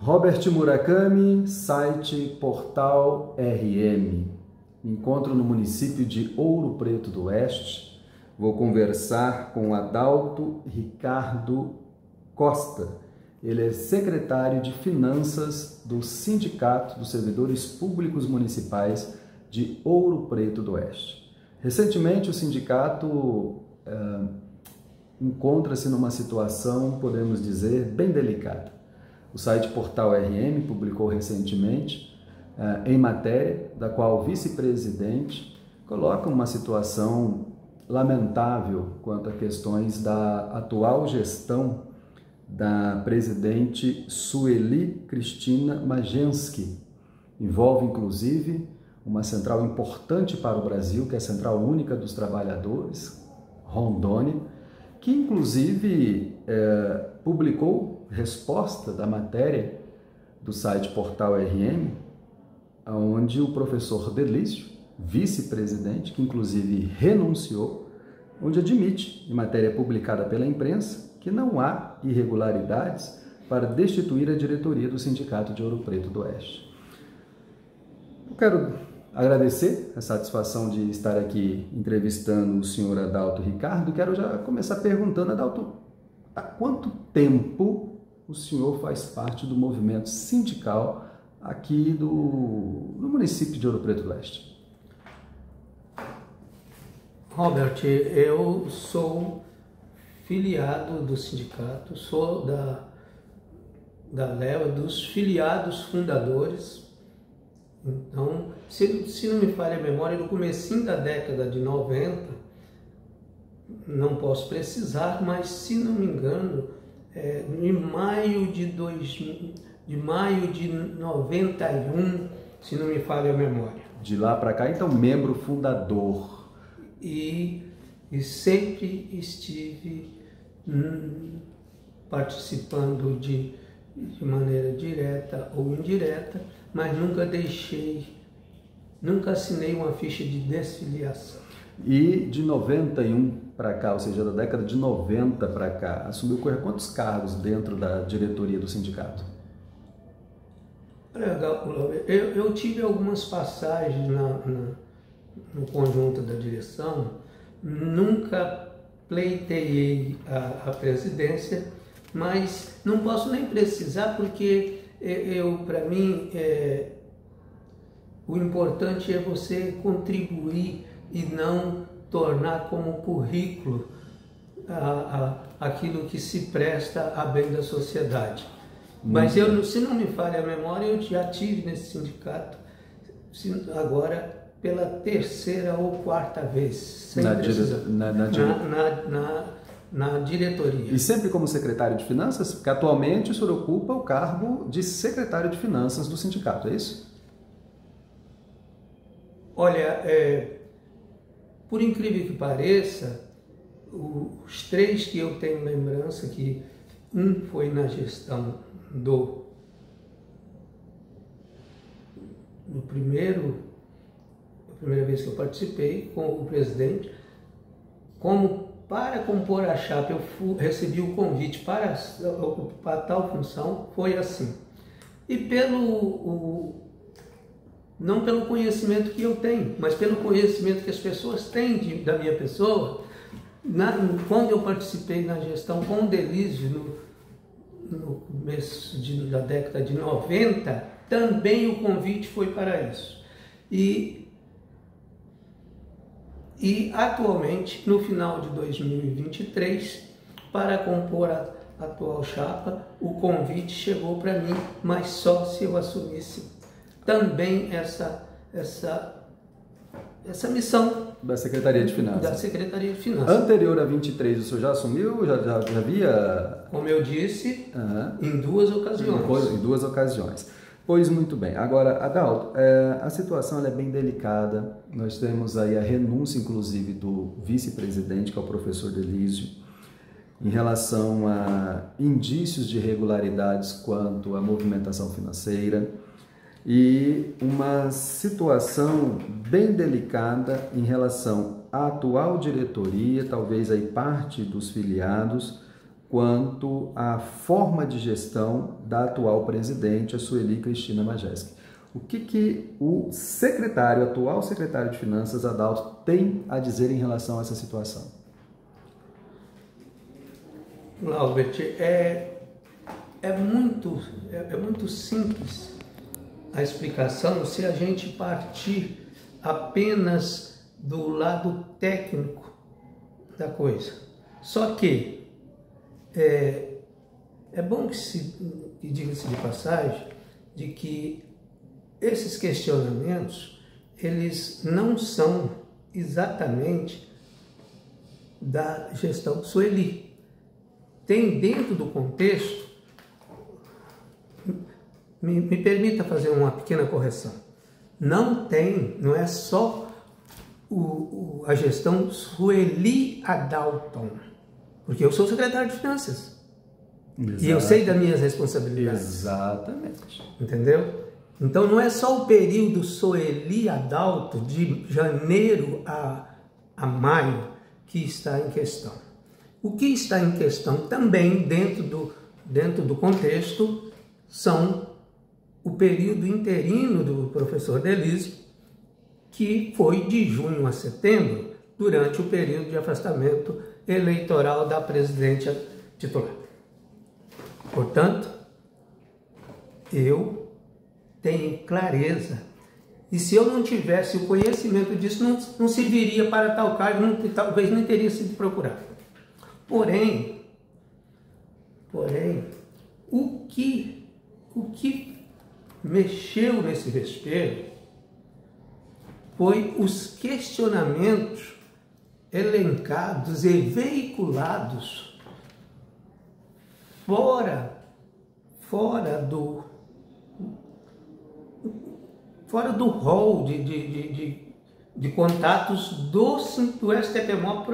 Robert Murakami, site Portal RM. Me encontro no município de Ouro Preto do Oeste. Vou conversar com Adalto Ricardo Costa. Ele é secretário de Finanças do Sindicato dos Servidores Públicos Municipais de Ouro Preto do Oeste. Recentemente, o sindicato encontra-se numa situação, podemos dizer, bem delicada. O site Portal RM publicou recentemente em matéria da qual o vice-presidente coloca uma situação lamentável quanto a questões da atual gestão da presidente Sueli Cristina Majewski. Envolve, inclusive, uma central importante para o Brasil, que é a Central Única dos Trabalhadores, Rondônia, que inclusive publicou resposta da matéria do site Portal RM, onde o professor Delício, vice-presidente, que inclusive renunciou, onde admite, em matéria publicada pela imprensa, que não há irregularidades para destituir a diretoria do Sindicato de Ouro Preto do Oeste. Eu quero agradecer a satisfação de estar aqui entrevistando o senhor Adalto Ricardo. Quero já começar perguntando, Adalto, há quanto tempo o senhor faz parte do movimento sindical aqui no município de Ouro Preto do Oeste? Robert, eu sou filiado do sindicato, sou da leva dos filiados fundadores. Então, se não me falha a memória, no comecinho da década de 90, não posso precisar, mas se não me engano, em maio de 91, se não me falha a memória. De lá para cá, então, membro fundador. E sempre estive participando de maneira direta ou indireta, mas nunca assinei uma ficha de desfiliação. E de 91 para cá, ou seja, da década de 90 para cá, assumiu quantos cargos dentro da diretoria do sindicato? Eu tive algumas passagens no conjunto da direção, nunca pleiteei a presidência, mas não posso nem precisar, porque para mim, o importante é você contribuir e não tornar como currículo aquilo que se presta a bem da sociedade. Mas se não me falha a memória, eu já tive nesse sindicato, agora pela terceira ou quarta vez, sem precisar, na diretoria. E sempre como secretário de Finanças? Porque atualmente o senhor ocupa o cargo de secretário de Finanças do sindicato, é isso? Olha, por incrível que pareça, os três que eu tenho lembrança, que um foi na gestão a primeira vez que eu participei com o presidente, para compor a chapa, eu recebi o convite para ocupar tal função, foi assim. E não pelo conhecimento que eu tenho, mas pelo conhecimento que as pessoas têm da minha pessoa, quando eu participei na gestão com o Delísio, no começo da década de 90, também o convite foi para isso. E atualmente, no final de 2023, para compor a atual chapa, o convite chegou para mim, mas só se eu assumisse também essa missão da Secretaria de Finanças. Da Secretaria de Finanças. Anterior a 23, o senhor já assumiu? Já havia? Como eu disse, em duas ocasiões. Em duas ocasiões. Pois muito bem. Agora, Adalto, a situação é bem delicada. Nós temos aí a renúncia, inclusive, do vice-presidente, que é o professor Delísio, em relação a indícios de irregularidades quanto à movimentação financeira e uma situação bem delicada em relação à atual diretoria, talvez aí parte dos filiados, quanto à forma de gestão da atual presidente, a Sueli Cristina Majewski. O que o atual secretário de Finanças, Adalto, tem a dizer em relação a essa situação? Albert, é muito simples a explicação se a gente partir apenas do lado técnico da coisa. Só que é bom que diga-se de passagem, de que esses questionamentos, eles não são exatamente da gestão Sueli. Tem dentro do contexto, me permita fazer uma pequena correção, não é só a gestão Sueli Adalton, porque eu sou secretário de Finanças. Exato. E eu sei das minhas responsabilidades. Exatamente. Entendeu? Então não é só o período Sueli Adalto, de janeiro a maio, que está em questão. O que está em questão também dentro do contexto são o período interino do professor Delísio, que foi de junho a setembro, durante o período de afastamento eleitoral da presidente titular. Portanto, eu tenho clareza, e se eu não tivesse o conhecimento disso, não serviria para tal cargo, talvez nem teria sido procurado. Porém, o que mexeu nesse vespeiro foi os questionamentos elencados e veiculados fora do rol de contatos do STPMOP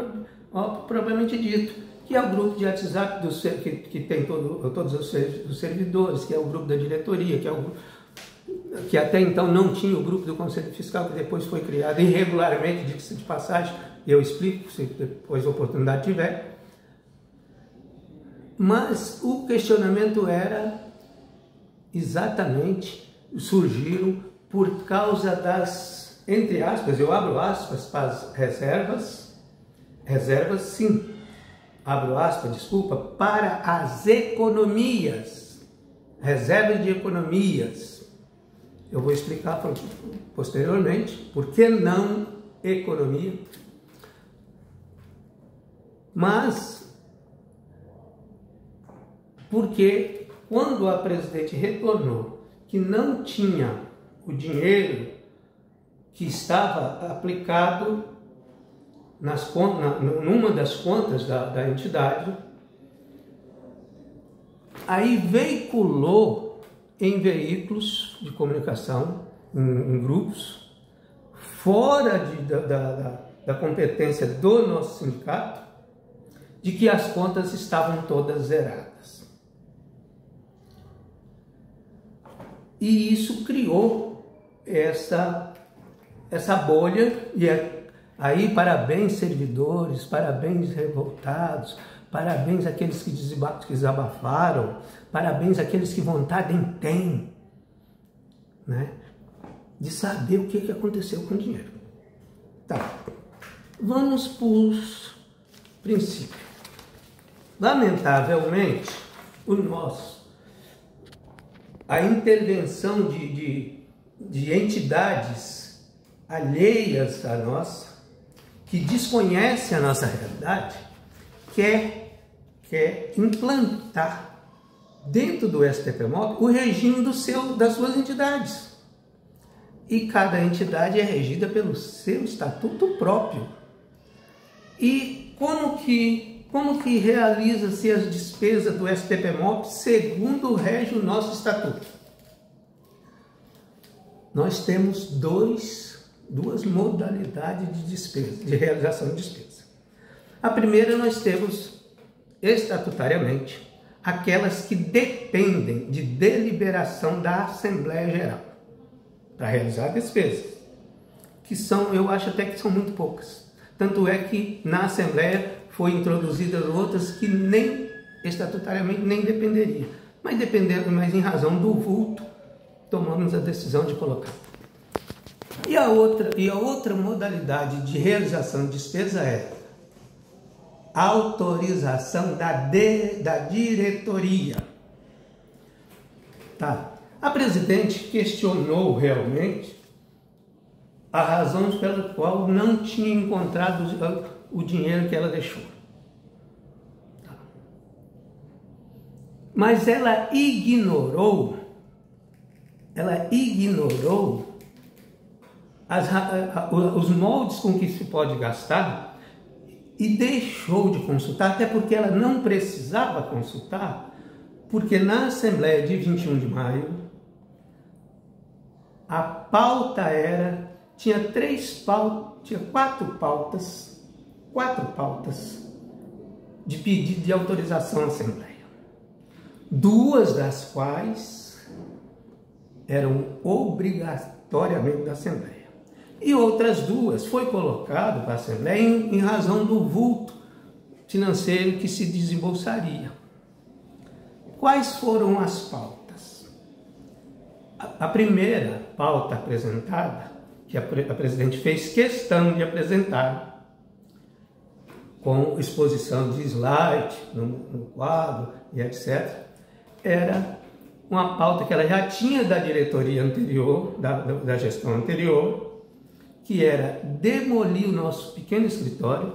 propriamente dito, que é o grupo de WhatsApp que tem todos os servidores, que é o grupo da diretoria, que até então não tinha o grupo do Conselho Fiscal, que depois foi criado irregularmente, diga-se de passagem, eu explico se depois a oportunidade tiver. Mas o questionamento era exatamente, surgiram por causa das, entre aspas, eu abro aspas para as reservas sim, abro aspas, desculpa, para as economias, reservas de economias. Eu vou explicar posteriormente por que não economia. Mas, porque quando a presidente retornou que não tinha o dinheiro que estava aplicado numa das contas da entidade, aí veiculou em veículos de comunicação, em grupos, fora da competência do nosso sindicato, de que as contas estavam todas zeradas. E isso criou essa bolha, e aí parabéns servidores, parabéns revoltados, parabéns àqueles que desabafaram, parabéns àqueles que vontade têm, né, de saber o que aconteceu com o dinheiro. Tá, vamos para os princípios. Lamentavelmente, a intervenção de entidades alheias a nós, que desconhecem a nossa realidade, quer implantar dentro do STPMOP o regime das suas entidades. E cada entidade é regida pelo seu estatuto próprio. E como que realiza-se as despesas do STPMOP segundo rege o nosso estatuto? Nós temos duas modalidades de despesa, de realização de despesa. A primeira, nós temos estatutariamente aquelas que dependem de deliberação da Assembleia Geral para realizar despesas, que são, eu acho até que são muito poucas. Tanto é que na Assembleia foi introduzidas outras que nem estatutariamente nem dependeria. Mas em razão do vulto, tomamos a decisão de colocar. E a outra modalidade de realização de despesa é a autorização da diretoria. Tá. A presidente questionou realmente a razão pela qual não tinha encontrado o dinheiro que ela deixou. Tá. Mas ela ignorou os moldes com que se pode gastar e deixou de consultar, até porque ela não precisava consultar, porque na Assembleia de 21 de maio, a pauta tinha quatro pautas de pedido de autorização à Assembleia. Duas das quais eram obrigatoriamente da Assembleia. E outras duas foi colocado para a Assembleia em razão do vulto financeiro que se desembolsaria. Quais foram as pautas? A primeira pauta apresentada, que a presidente fez questão de apresentar, com exposição de slide no quadro e etc., era uma pauta que ela já tinha da diretoria anterior, da gestão anterior, que era demolir o nosso pequeno escritório,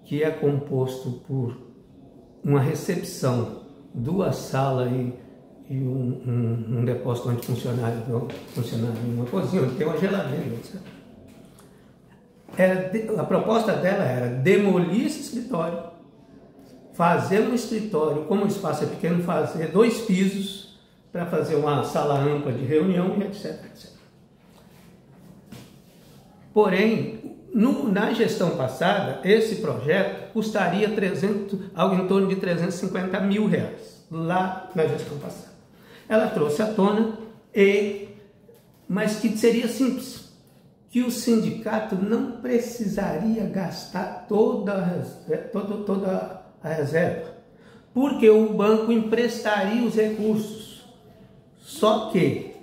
que é composto por uma recepção, 2 salas e um depósito onde funcionário, uma cozinha, onde tem uma geladeira, etc. A proposta dela era demolir esse escritório, fazer um escritório, como o espaço é pequeno, fazer 2 pisos para fazer uma sala ampla de reunião e etc, etc. Porém, na gestão passada, esse projeto custaria algo em torno de 350 mil reais, lá na gestão passada. Ela trouxe à tona, mas que seria simples, que o sindicato não precisaria gastar toda a reserva, porque o banco emprestaria os recursos. Só que,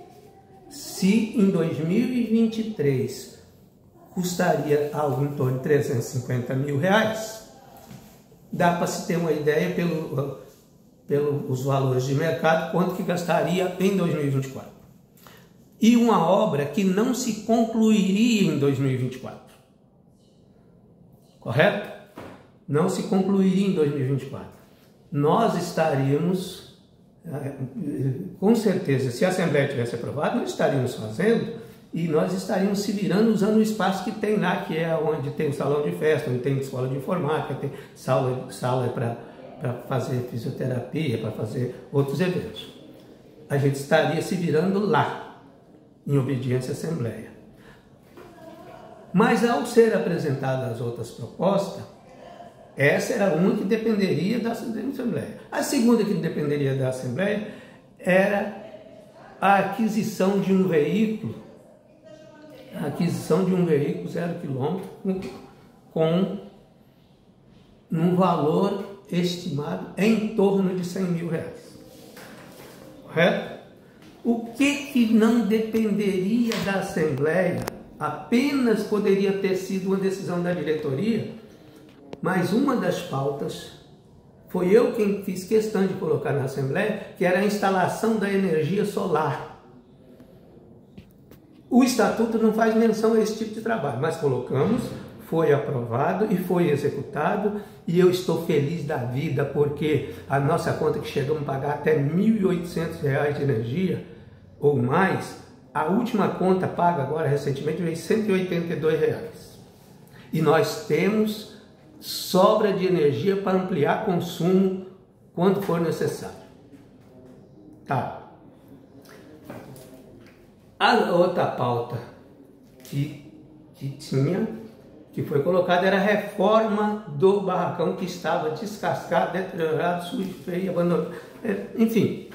se em 2023 custaria algo em torno de 350 mil reais, dá para se ter uma ideia pelos valores de mercado, quanto que gastaria em 2024. E uma obra que não se concluiria em 2024. Correto? Não se concluiria em 2024. Nós estaríamos, com certeza, se a Assembleia tivesse aprovado, nós estaríamos fazendo e nós estaríamos se virando usando o espaço que tem lá, que é onde tem o salão de festa, onde tem escola de informática, tem sala para fazer fisioterapia, para fazer outros eventos. A gente estaria se virando lá, em obediência à Assembleia. Mas ao ser apresentadas as outras propostas, essa era uma que dependeria da Assembleia. A segunda que dependeria da Assembleia era a aquisição de um veículo, 0 km, com um valor estimado em torno de 100 mil reais. Correto? O que não dependeria da Assembleia, apenas poderia ter sido uma decisão da diretoria, mas uma das pautas foi eu quem fiz questão de colocar na Assembleia, que era a instalação da energia solar. O Estatuto não faz menção a esse tipo de trabalho, mas colocamos, foi aprovado e foi executado, e eu estou feliz da vida, porque a nossa conta, que chegamos a pagar até R$ 1.800 de energia ou mais, a última conta paga agora recentemente veio R$ 182. E nós temos sobra de energia para ampliar consumo quando for necessário. Tá. A outra pauta que foi colocada era a reforma do barracão, que estava descascado, deteriorado, sujo, feio, abandonado. Enfim,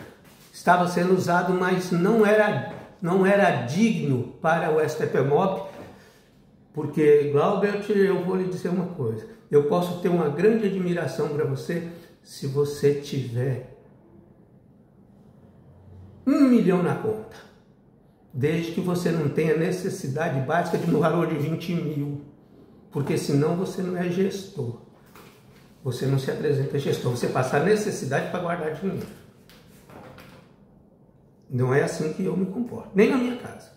estava sendo usado, mas não era digno para o STPMOB, porque, Glaubert, eu vou lhe dizer uma coisa. Eu posso ter uma grande admiração para você, se você tiver 1 milhão na conta, desde que você não tenha necessidade básica de um valor de 20 mil, porque senão você não é gestor. Você não se apresenta gestor, você passa a necessidade para guardar dinheiro. Não é assim que eu me comporto, nem na minha casa.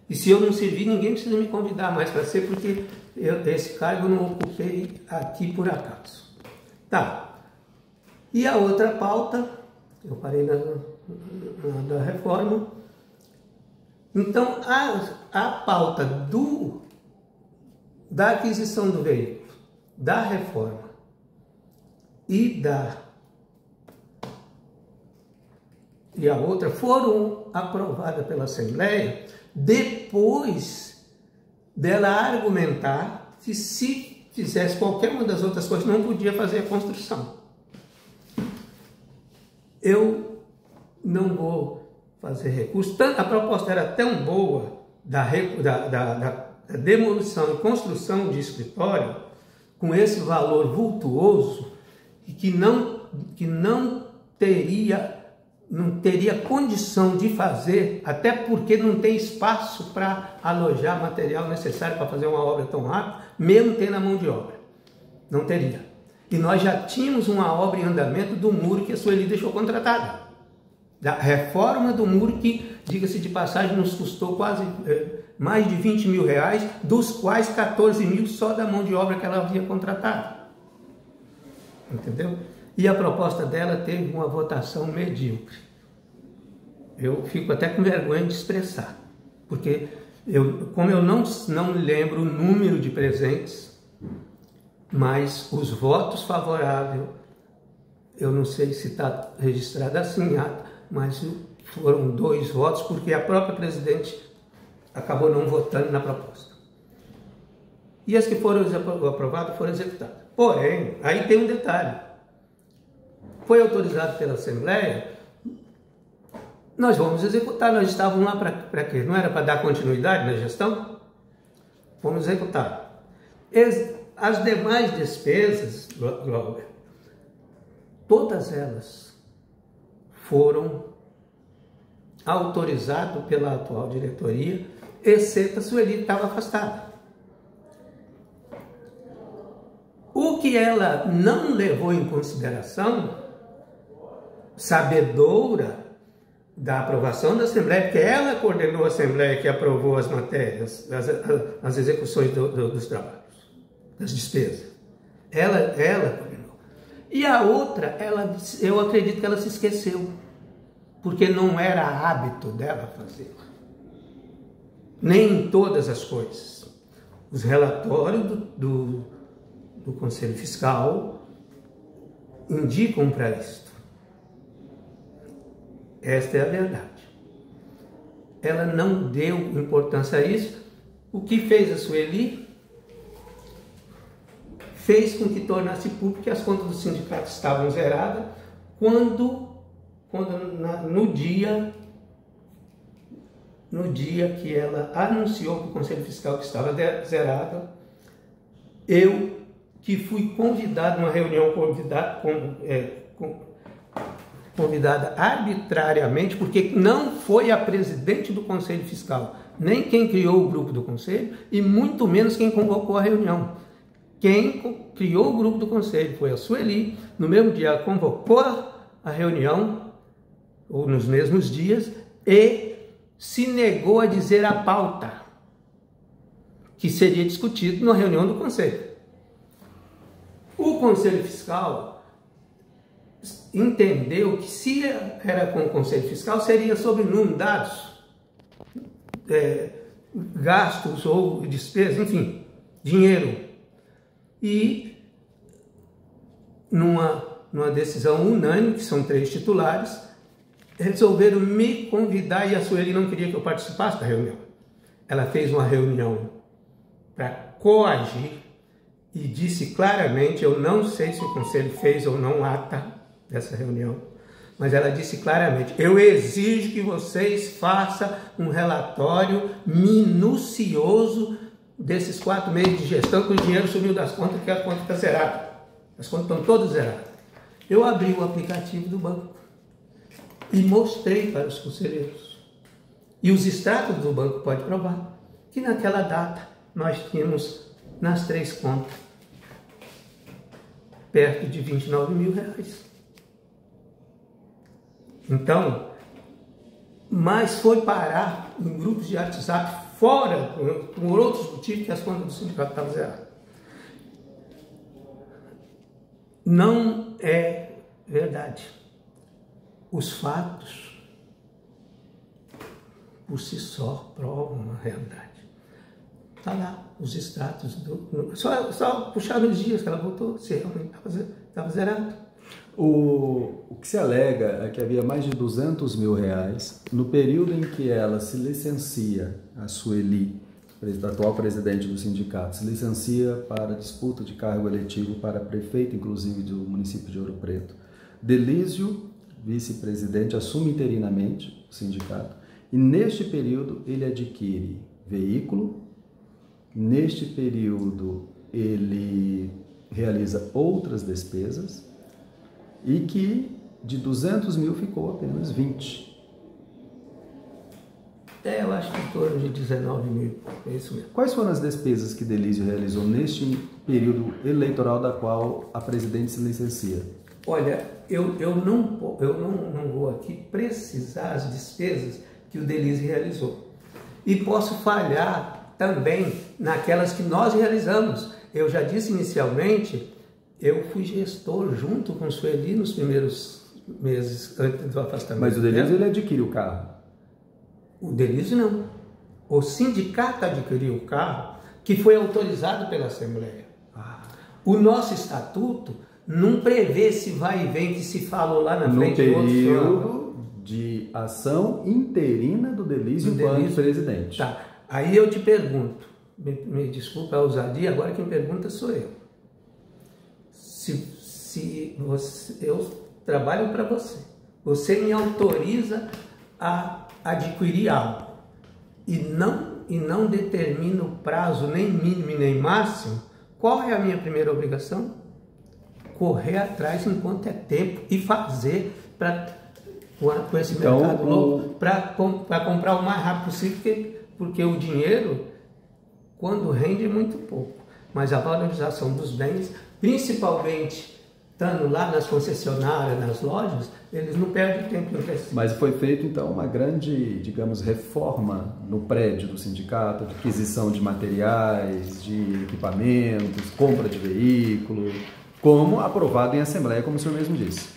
E se eu não servir, ninguém precisa me convidar mais para ser, porque esse cargo eu não ocupei aqui por acaso. Tá. E a outra pauta, eu parei da reforma. Então, a pauta da aquisição do veículo, da reforma e a outra foram aprovadas pela Assembleia depois dela argumentar que se fizesse qualquer uma das outras coisas não podia fazer a construção. Eu não vou fazer recurso. A proposta era tão boa da demolição e construção de escritório com esse valor vultuoso que não teria condição de fazer, até porque não tem espaço para alojar material necessário para fazer uma obra tão rápida, mesmo tendo a mão de obra. Não teria. E nós já tínhamos uma obra em andamento do muro que a Sueli deixou contratada. Da reforma do muro que, diga-se de passagem, nos custou quase mais de 20 mil reais, dos quais 14 mil só da mão de obra que ela havia contratado. Entendeu? E a proposta dela teve uma votação medíocre. Eu fico até com vergonha de expressar, porque como eu não lembro o número de presentes, mas os votos favoráveis, eu não sei se está registrado assim em ata, mas foram 2 votos, porque a própria presidente acabou não votando na proposta. E as que foram aprovadas foram executadas. Porém, aí tem um detalhe. Foi autorizado pela Assembleia, nós vamos executar, nós estávamos lá para quê? Não era para dar continuidade na gestão? Vamos executar. As demais despesas, Glauber, todas elas foram autorizadas pela atual diretoria, exceto a Sueli, que estava afastada. O que ela não levou em consideração, sabedora da aprovação da Assembleia, porque ela coordenou a Assembleia que aprovou as matérias, as execuções dos trabalhos, das despesas. Ela coordenou. E a outra, eu acredito que ela se esqueceu, porque não era hábito dela fazer. Nem em todas as coisas. Os relatórios do Conselho Fiscal indicam para isto. Esta é a verdade. Ela não deu importância a isso. O que fez a Sueli? Fez com que tornasse público que as contas do sindicato estavam zeradas no dia que ela anunciou para o Conselho Fiscal que estava zerada, eu que fui convidado numa reunião convidada arbitrariamente, porque não foi a presidente do Conselho Fiscal, nem quem criou o grupo do Conselho, e muito menos quem convocou a reunião. Quem criou o grupo do Conselho foi a Sueli. No mesmo dia ela convocou a reunião, ou nos mesmos dias, e se negou a dizer a pauta que seria discutido na reunião do Conselho. O Conselho Fiscal entendeu que se era com o Conselho Fiscal, seria sobre número, dados, gastos ou despesas, enfim, dinheiro. E numa decisão unânime, que são 3 titulares, resolveram me convidar, e a Sueli não queria que eu participasse da reunião. Ela fez uma reunião para coagir e disse claramente, eu não sei se o Conselho fez ou não ata dessa reunião, mas ela disse claramente, eu exijo que vocês façam um relatório minucioso desses 4 meses de gestão, que o dinheiro sumiu das contas, que a conta está zerada. As contas estão todas zeradas. Eu abri o aplicativo do banco e mostrei para os conselheiros. E os extratos do banco podem provar que naquela data nós tínhamos nas 3 contas perto de R$29 mil. Então, mas foi parar em grupos de WhatsApp fora, por outros motivos, que as contas do sindicato estavam zeradas. Não é verdade. Os fatos, por si só, provam a realidade. Está lá, os extratos do... Só puxar os dias que ela voltou, se realmente estava zerado. O que se alega é que havia mais de R$200 mil no período em que ela se licencia, a Sueli, atual presidente do sindicato, se licencia para disputa de cargo eletivo para prefeito, inclusive, do município de Ouro Preto. Delísio, vice-presidente, assume interinamente o sindicato e, neste período, ele adquire veículo. Neste período, ele realiza outras despesas e que de R$200 mil ficou apenas 20. Eu acho que em torno de 19 mil, é isso mesmo. Quais foram as despesas que Delísio realizou neste período eleitoral da qual a presidente se licencia? Olha, eu não vou aqui precisar as despesas que o Delísio realizou. E posso falhar também naquelas que nós realizamos. Eu já disse inicialmente, eu fui gestor junto com o Sueli nos primeiros meses antes do afastamento. Mas o Delísio, ele adquire o carro? O Delísio não. O sindicato adquiriu o carro que foi autorizado pela Assembleia. O nosso estatuto não prevê esse vai e vem que se falou lá na frente. No período de ação interina do Delísio enquanto presidente. Tá. Aí eu te pergunto, me desculpa a ousadia, agora quem pergunta sou eu. Eu trabalho para você, você me autoriza a adquirir algo e não determina o prazo nem mínimo nem máximo, qual é a minha primeira obrigação? Correr atrás enquanto é tempo e fazer com esse mercado louco para comprar o mais rápido possível, porque o dinheiro, quando rende, é muito pouco. Mas a valorização dos bens, principalmente estando lá nas concessionárias, nas lojas, eles não perdem tempo em crescer. Mas foi feita, então, uma grande, digamos, reforma no prédio do sindicato, de aquisição de materiais, de equipamentos, compra de veículo, como aprovado em Assembleia, como o senhor mesmo disse.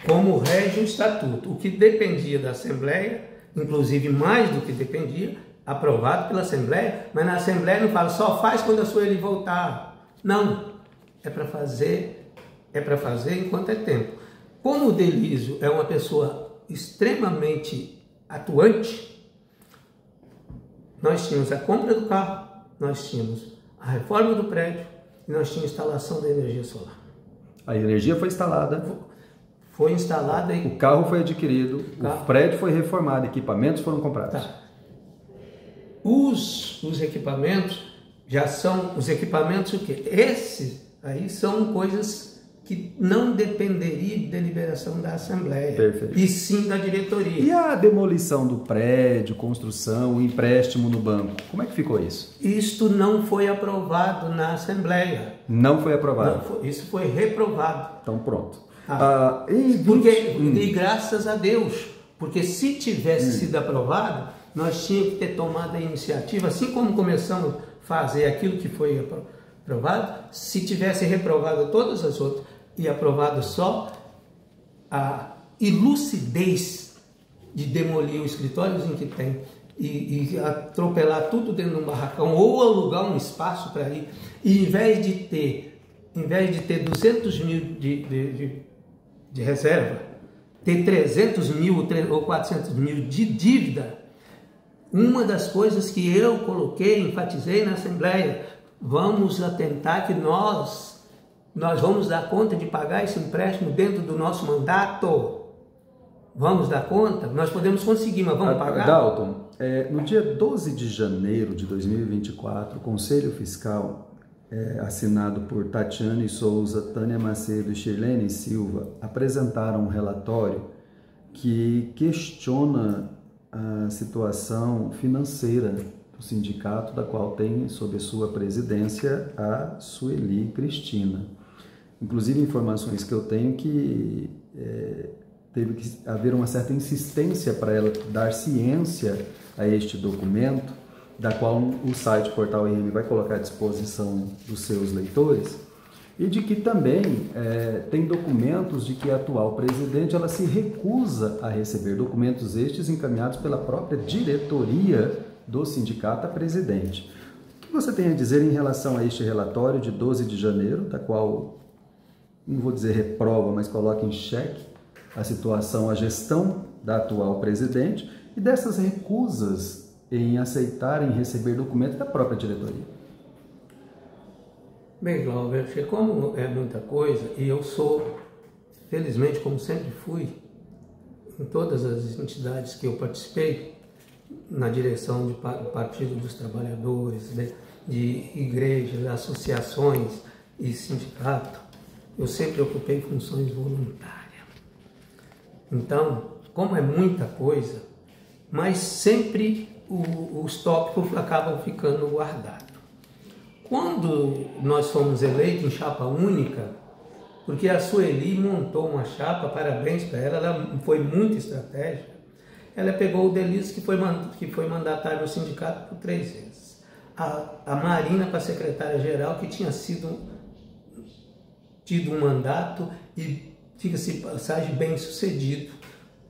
Como rege o estatuto, o que dependia da Assembleia, inclusive mais do que dependia, aprovado pela Assembleia, mas na Assembleia não fala, só faz quando a Sueli voltar. Não, é para fazer enquanto é tempo. Como o Delísio é uma pessoa extremamente atuante, nós tínhamos a compra do carro, nós tínhamos a reforma do prédio e nós tínhamos a instalação da energia solar. A energia foi instalada. Foi instalada e... O carro foi adquirido, o prédio foi reformado, equipamentos foram comprados. Tá. Os equipamentos já são os equipamentos o quê? Esses aí são coisas que não dependeriam de deliberação da Assembleia. Perfeito. E sim da diretoria. E a demolição do prédio, construção, o empréstimo no banco, como é que ficou isso? Isto não foi aprovado na Assembleia. Não foi aprovado? Não, isso foi reprovado. Então pronto. E graças a Deus, porque se tivesse sido aprovado, nós tínhamos que ter tomado a iniciativa, assim como começamos a fazer aquilo que foi aprovado, se tivesse reprovado todas as outras e aprovado só a ilucidez de demolir os escritórios em que tem e atropelar tudo dentro de um barracão ou alugar um espaço para ir, e em vez de ter 200 mil de reserva, ter 300 mil ou 400 mil de dívida, uma das coisas que eu coloquei, enfatizei na Assembleia, vamos atentar que nós vamos dar conta de pagar esse empréstimo dentro do nosso mandato. Vamos dar conta? Nós podemos conseguir, mas vamos pagar? Dalton, no dia 12 de janeiro de 2024, o Conselho Fiscal assinado por Tatiane Souza, Tânia Macedo e Shirlene Silva, apresentaram um relatório que questiona a situação financeira do sindicato, da qual tem sob sua presidência a Sueli Cristina. Inclusive, informações que eu tenho que teve que haver uma certa insistência para ela dar ciência a este documento, da qual o site Portal RM vai colocar à disposição dos seus leitores, e de que também tem documentos de que a atual presidente ela se recusa a receber documentos estes encaminhados pela própria diretoria do sindicato à presidente. O que você tem a dizer em relação a este relatório de 12 de janeiro, da qual, não vou dizer reprova, mas coloca em xeque a situação, a gestão da atual presidente e dessas recusas em aceitarem receber documentos da própria diretoria? Bem, Glauber, como é muita coisa, e eu sou, felizmente, como sempre fui, em todas as entidades que eu participei, na direção do Partido dos Trabalhadores, de igrejas, associações e sindicato, eu sempre ocupei funções voluntárias. Então, como é muita coisa, mas sempre os tópicos acabam ficando guardados. Quando nós fomos eleitos em chapa única, porque a Sueli montou uma chapa, parabéns para ela foi muito estratégica, ela pegou o Delício, que foi mandatário no sindicato por 3 vezes. A Marina para secretária-geral, que tinha tido um mandato e, diga-se de passagem, bem sucedido,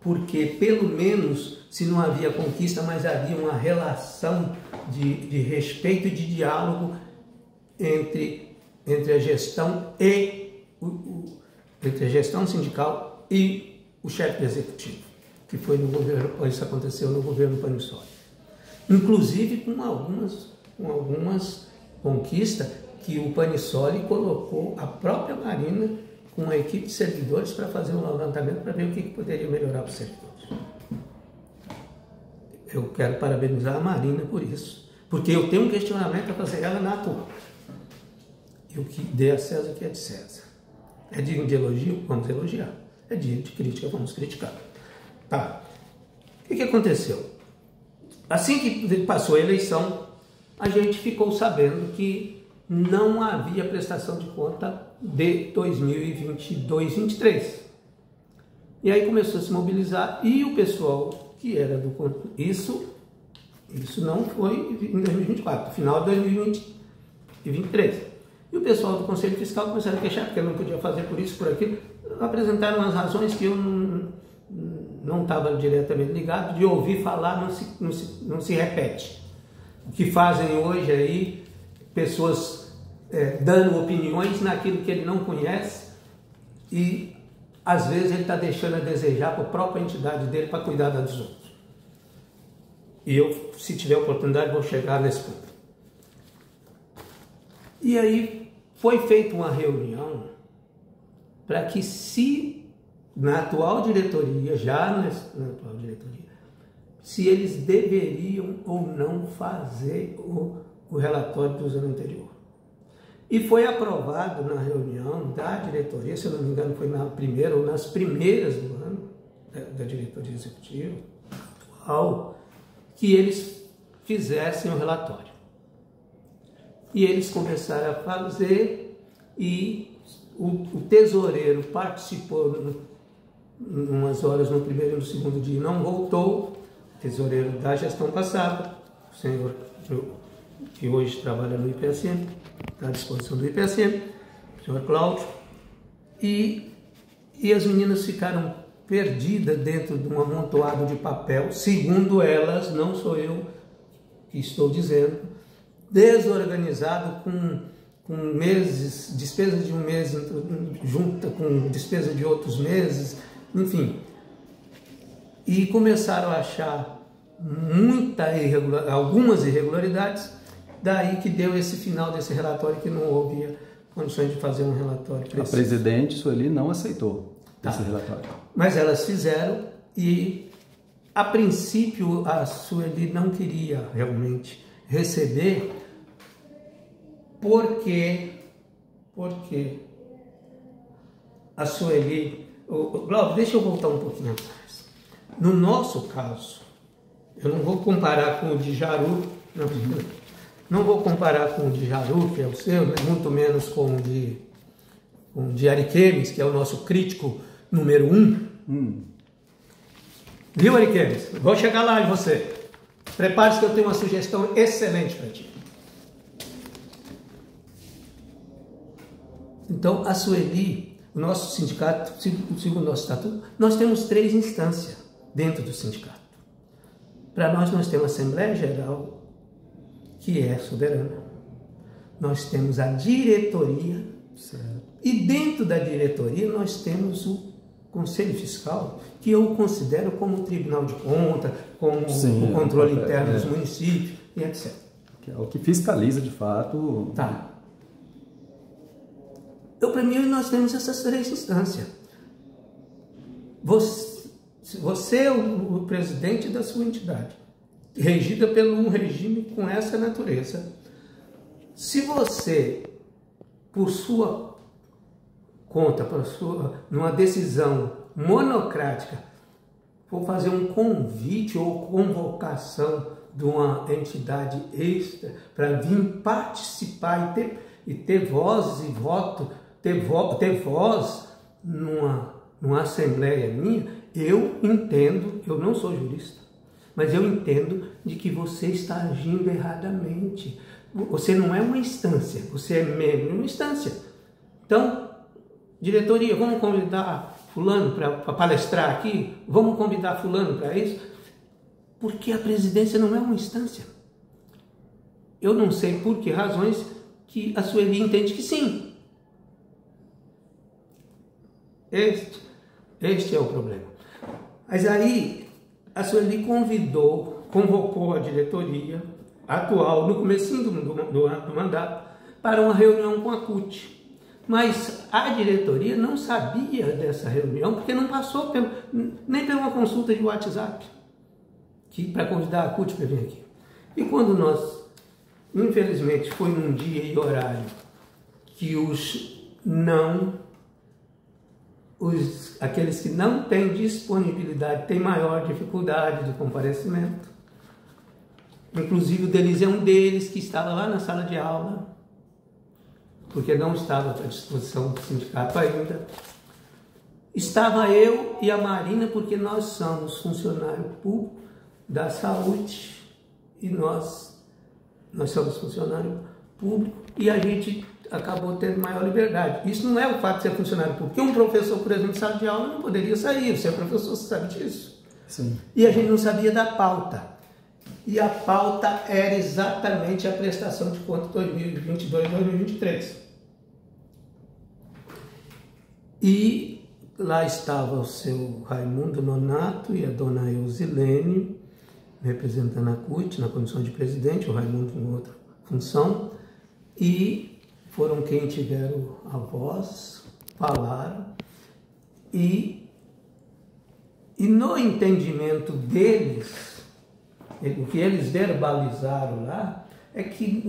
porque pelo menos, se não havia conquista, mas havia uma relação de respeito e de diálogo entre a gestão entre a gestão sindical e o chefe executivo, que foi no governo, isso aconteceu no governo Panissoli. Inclusive com algumas conquistas que o Panissoli colocou a própria Marina com uma equipe de servidores para fazer um levantamento para ver o que poderia melhorar para os servidores. Eu quero parabenizar a Marina por isso, porque eu tenho um questionamento a fazer ela na atual. E o que dê a César, o que é de César. É digno de elogio? Vamos elogiar. É digno de crítica? Vamos criticar. Tá. O que aconteceu? Assim que passou a eleição, a gente ficou sabendo que não havia prestação de conta de 2022-23. E aí começou a se mobilizar e o pessoal que era do... Isso não foi em 2024, final de 2023. E o pessoal do Conselho Fiscal começaram a queixar porque não podia fazer por isso, por aquilo. Apresentaram as razões que eu não estava diretamente ligado, de ouvir falar não se repete. O que fazem hoje aí, pessoas dando opiniões naquilo que ele não conhece e às vezes ele está deixando a desejar para a própria entidade dele para cuidar da dos outros. E eu, se tiver oportunidade, vou chegar nesse ponto. E aí foi feita uma reunião para que, se na atual diretoria, se eles deveriam ou não fazer o relatório do ano anterior. E foi aprovado na reunião da diretoria, se eu não me engano foi na primeira ou nas primeiras do ano, da diretoria executiva atual, que eles fizessem o relatório. E eles começaram a fazer e o tesoureiro participou umas horas no primeiro e no segundo dia e não voltou, tesoureiro da gestão passada, o senhor que hoje trabalha no IPSM, está à disposição do IPSM, o senhor Cláudio, e as meninas ficaram perdidas dentro de um amontoado de papel, segundo elas, não sou eu que estou dizendo, desorganizado com meses, despesas de um mês junta com despesa de outros meses, enfim. E começaram a achar algumas irregularidades, daí que deu esse final desse relatório que não houve condições de fazer um relatório preciso. A presidente Sueli não aceitou esse relatório. Mas elas fizeram e, a princípio, a Sueli não queria realmente receber Por quê? Porque a Sueli... Glauber, deixa eu voltar um pouquinho atrás. No nosso caso, eu não vou comparar com o de Jaru, não vou comparar com o de Jaru, que é o seu, né? Muito menos com o de Ariquemes, que é o nosso crítico número 1. Viu, Ariquemes? Vou chegar lá em você. Prepare-se que eu tenho uma sugestão excelente para ti. Então, a Sueli, o nosso sindicato, segundo o nosso estatuto, nós temos 3 instâncias dentro do sindicato. Para nós temos a Assembleia Geral, que é soberana. Nós temos a diretoria. Certo. E dentro da diretoria nós temos o Conselho Fiscal, que eu considero como o Tribunal de Contas, como o controle interno dos municípios e etc. Que é o que fiscaliza de fato. Tá. Então, para mim, nós temos essas 3 instâncias. Você é o presidente da sua entidade, regida por um regime com essa natureza. Se você, por sua conta, numa decisão monocrática, for fazer um convite ou convocação de uma entidade extra para vir participar e ter voz e voto, ter voz numa assembleia minha, eu entendo, eu não sou jurista, mas eu entendo de que você está agindo erradamente. Você não é uma instância, você é membro de uma instância. Então, diretoria, vamos convidar fulano para palestrar aqui? Vamos convidar fulano para isso? Porque a presidência não é uma instância. Eu não sei por que razões que a Sueli entende que sim. Este é o problema. Mas aí a Sueli convocou a diretoria atual, no comecinho do mandato, para uma reunião com a CUT. Mas a diretoria não sabia dessa reunião, porque não passou nem por uma consulta de WhatsApp, para convidar a CUT para vir aqui. E quando nós, infelizmente, foi num dia e horário que aqueles que não têm disponibilidade têm maior dificuldade de comparecimento. Inclusive o Denise é um deles que estava lá na sala de aula, porque não estava à disposição do sindicato ainda. Estava eu e a Marina, porque nós somos funcionários públicos da saúde e nós somos funcionários públicos e a gente acabou tendo maior liberdade. Isso não é o fato de ser funcionário público, porque um professor, por exemplo, de sala de aula não poderia sair, você é professor, você sabe disso. Sim. E a gente não sabia da pauta. E a pauta era exatamente a prestação de contas 2022-2023. E lá estava o seu Raimundo Nonato e a dona Eusilene, representando a CUT na condição de presidente, o Raimundo em outra função, e foram quem tiveram a voz, falaram, e no entendimento deles, o que eles verbalizaram lá, é que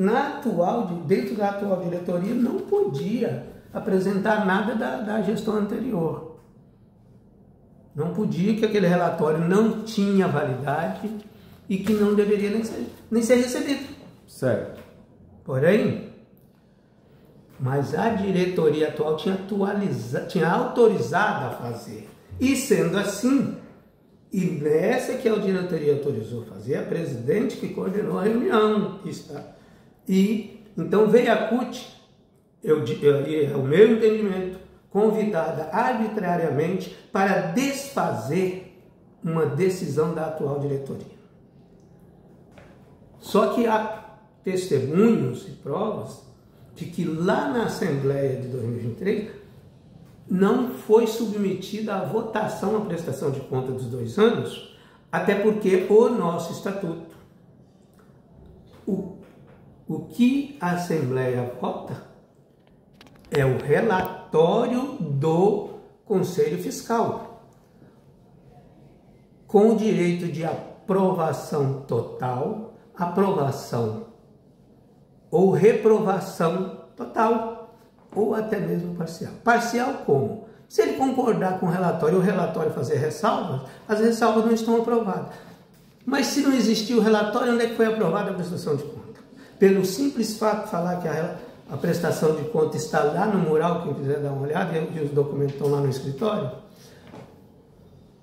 dentro da atual diretoria não podia apresentar nada da gestão anterior. Não podia, que aquele relatório não tinha validade e que não deveria nem ser recebido. Certo. Porém, mas a diretoria atual tinha autorizado a fazer. E sendo assim, e nessa que a diretoria autorizou fazer, a presidente que coordenou a reunião. E então veio a CUT, é o meu entendimento, convidada arbitrariamente para desfazer uma decisão da atual diretoria. Só que há testemunhos e provas de que lá na Assembleia de 2023 não foi submetida à votação a prestação de conta dos 2 anos, até porque o nosso estatuto, o que a Assembleia vota é o relatório do Conselho Fiscal, com o direito de aprovação total, aprovação ou reprovação total, ou até mesmo parcial. Parcial como? Se ele concordar com o relatório fazer ressalvas, as ressalvas não estão aprovadas. Mas se não existir o relatório, onde é que foi aprovada a prestação de conta? Pelo simples fato de falar que a prestação de conta está lá no mural, quem quiser dar uma olhada, e os documentos estão lá no escritório,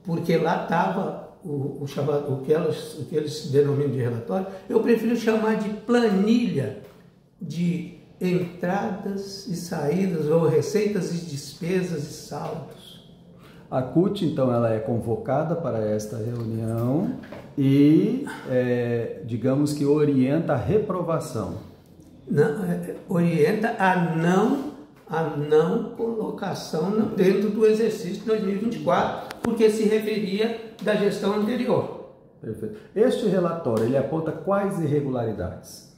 porque lá estava o que eles denominam de relatório, eu prefiro chamar de planilha de entradas e saídas, ou receitas e despesas e saldos. A CUT, então, ela é convocada para esta reunião e, digamos que orienta a reprovação. Orienta a não colocação dentro do exercício de 2024, porque se referia da gestão anterior. Perfeito. Este relatório, ele aponta quais irregularidades?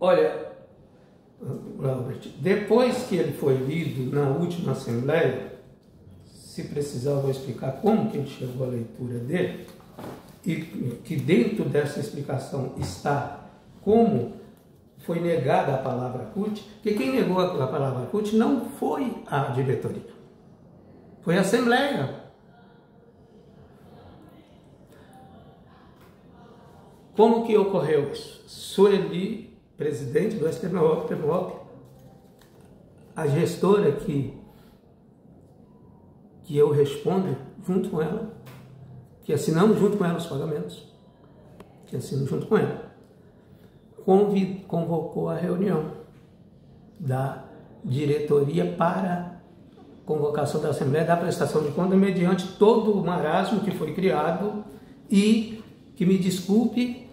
Olha, Robert, depois que ele foi lido na última Assembleia, se precisar eu vou explicar como que ele chegou à leitura dele, e que dentro dessa explicação está como foi negada a palavra CUT, porque quem negou a palavra CUT não foi a diretoria, foi a Assembleia. Como que ocorreu isso? Sueli, presidente do STMOP, a gestora que eu respondo junto com ela, que assinamos junto com ela os pagamentos, que assino junto com ela, convocou a reunião da diretoria para convocação da Assembleia da prestação de conta mediante todo o marasmo que foi criado e, que me desculpe,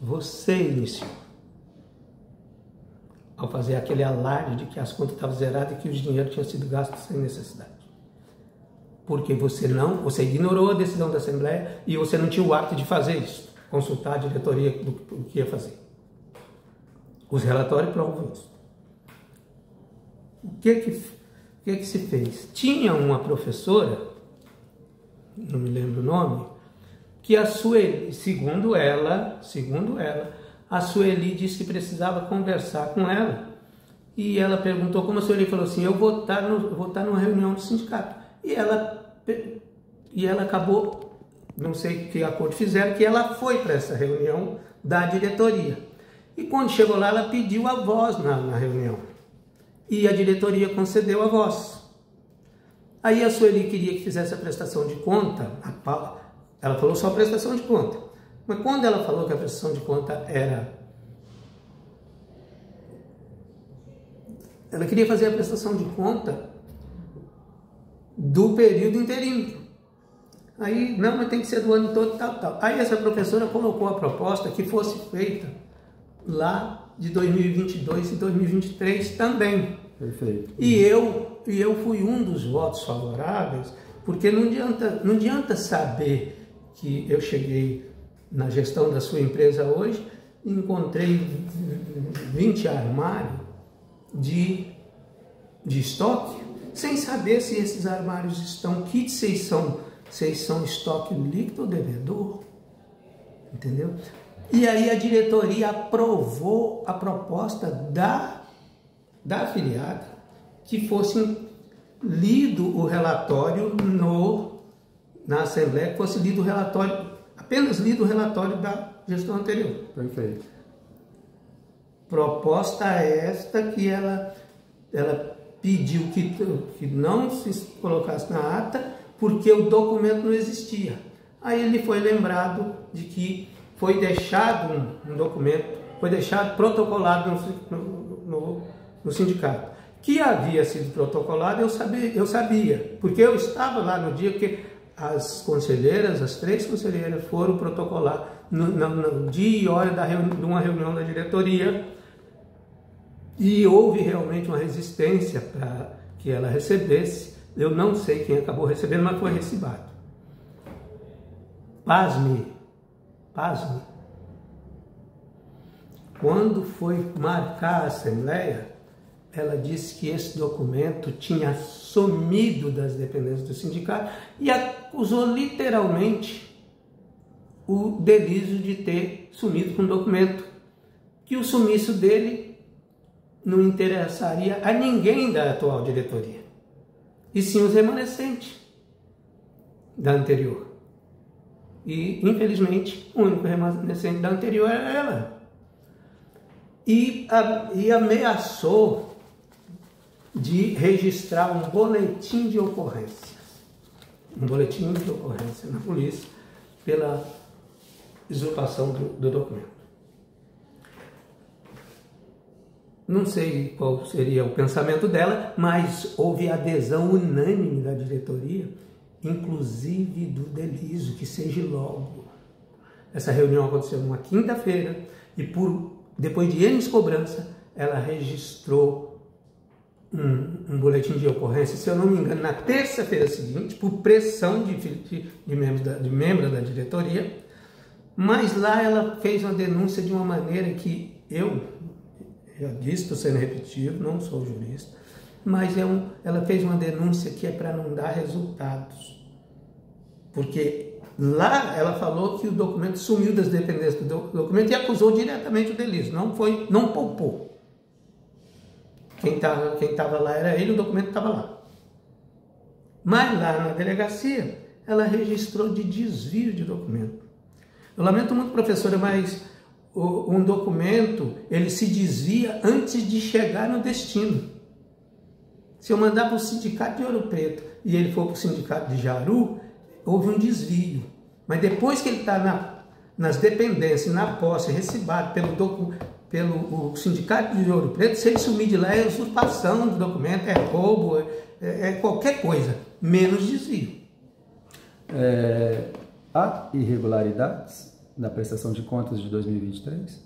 você iniciou. Ao fazer aquele alarde de que as contas estavam zeradas e que o dinheiro tinha sido gasto sem necessidade. Porque você ignorou a decisão da Assembleia e você não tinha o hábito de fazer isso, consultar a diretoria do que ia fazer. Os relatórios provam isso. O que se fez? Tinha uma professora, não me lembro o nome, que a Sueli, segundo ela, a Sueli disse que precisava conversar com ela. E ela perguntou, como a Sueli falou assim, eu vou estar numa reunião do sindicato. E ela acabou, não sei que acordo fizeram, que ela foi para essa reunião da diretoria. E quando chegou lá, ela pediu a voz na reunião. E a diretoria concedeu a voz. Aí a Sueli queria que fizesse a prestação de conta, ela falou só prestação de conta. Mas quando ela falou que a prestação de conta ela queria fazer a prestação de conta do período interino. Aí, não, mas tem que ser do ano todo, tal. Aí essa professora colocou a proposta que fosse feita lá de 2022 e 2023 também. Perfeito. E eu fui um dos votos favoráveis, porque não adianta saber que eu cheguei na gestão da sua empresa hoje e encontrei 20 armários de estoque, sem saber se esses armários estão kits, se são estoque líquido ou devedor, entendeu? E aí a diretoria aprovou a proposta da afiliada que fosse lido o relatório na Assembleia, que fosse lido o relatório, apenas lido o relatório da gestão anterior. Perfeito. Proposta esta que ela pediu que não se colocasse na ata, porque o documento não existia. Aí ele foi lembrado de que foi deixado um documento, foi deixado protocolado no sindicato. Que havia sido protocolado, eu sabia, porque eu estava lá no dia que as conselheiras, as 3 conselheiras foram protocolar no dia e hora de uma reunião da diretoria, e houve realmente uma resistência para que ela recebesse. Eu não sei quem acabou recebendo, mas foi recebado. Pasme. Quando foi marcar a Assembleia, ela disse que esse documento tinha sumido das dependências do sindicato e acusou literalmente o Delísio de ter sumido com o documento, que o sumiço dele não interessaria a ninguém da atual diretoria, e sim os remanescentes da anterior. E, infelizmente, o único remanescente da anterior era ela. E ameaçou de registrar um boletim de ocorrência. Um boletim de ocorrência na polícia pela usurpação do documento. Não sei qual seria o pensamento dela, mas houve adesão unânime da diretoria, inclusive do Delísio, que seja logo. Essa reunião aconteceu numa quinta-feira e depois de anos de cobrança, ela registrou um boletim de ocorrência, se eu não me engano, na terça-feira seguinte, por pressão de membros da diretoria, mas lá ela fez uma denúncia de uma maneira que eu disse, estou sendo repetitivo, não sou jurista, mas ela fez uma denúncia que é para não dar resultados, porque lá ela falou que o documento sumiu das dependências do documento e acusou diretamente o Delísio, não poupou. Quem estava lá era ele, o documento estava lá. Mas lá na delegacia, ela registrou de desvio de documento. Eu lamento muito, professora, mas um documento, ele se desvia antes de chegar no destino. Se eu mandar para o sindicato de Ouro Preto e ele for para o sindicato de Jaru, houve um desvio. Mas depois que ele está nas dependências, na posse, recibado pelo sindicato de Ouro Preto, se ele sumir de lá é usurpação do documento, é roubo, é qualquer coisa, menos desvio. Há irregularidades na prestação de contas de 2023?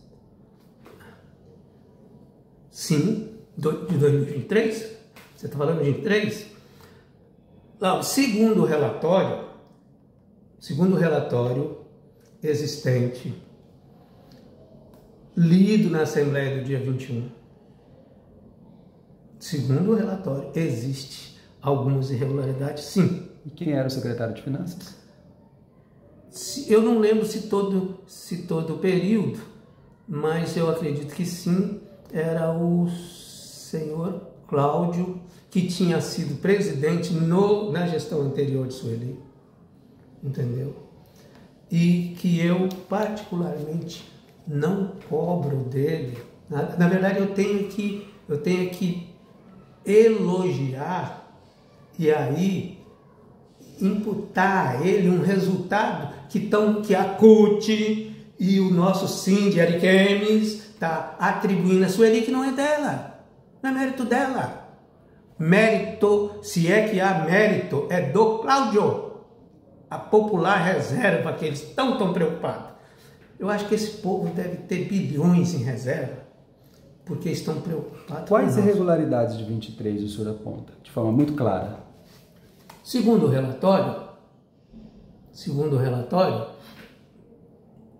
Sim, de 2023? Você está falando de 23? Não, segundo o relatório existente, lido na Assembleia do dia 21, segundo o relatório, existe algumas irregularidades, sim. E quem era o secretário de Finanças? Eu não lembro se todo o período, mas eu acredito que sim, era o senhor Cláudio, que tinha sido presidente na gestão anterior de Sueli, entendeu? E que eu particularmente não cobro dele. Na verdade, eu tenho que elogiar e aí imputar a ele um resultado que a CUT e o nosso Sindi Ariquemes está atribuindo a Sueli, que não é dela, não é mérito dela. Mérito, se é que há mérito, é do Cláudio, a popular reserva que eles estão tão preocupados. Eu acho que esse povo deve ter bilhões em reserva, porque estão preocupados. Quais irregularidades de 23 o senhor aponta, de forma muito clara? Segundo o relatório,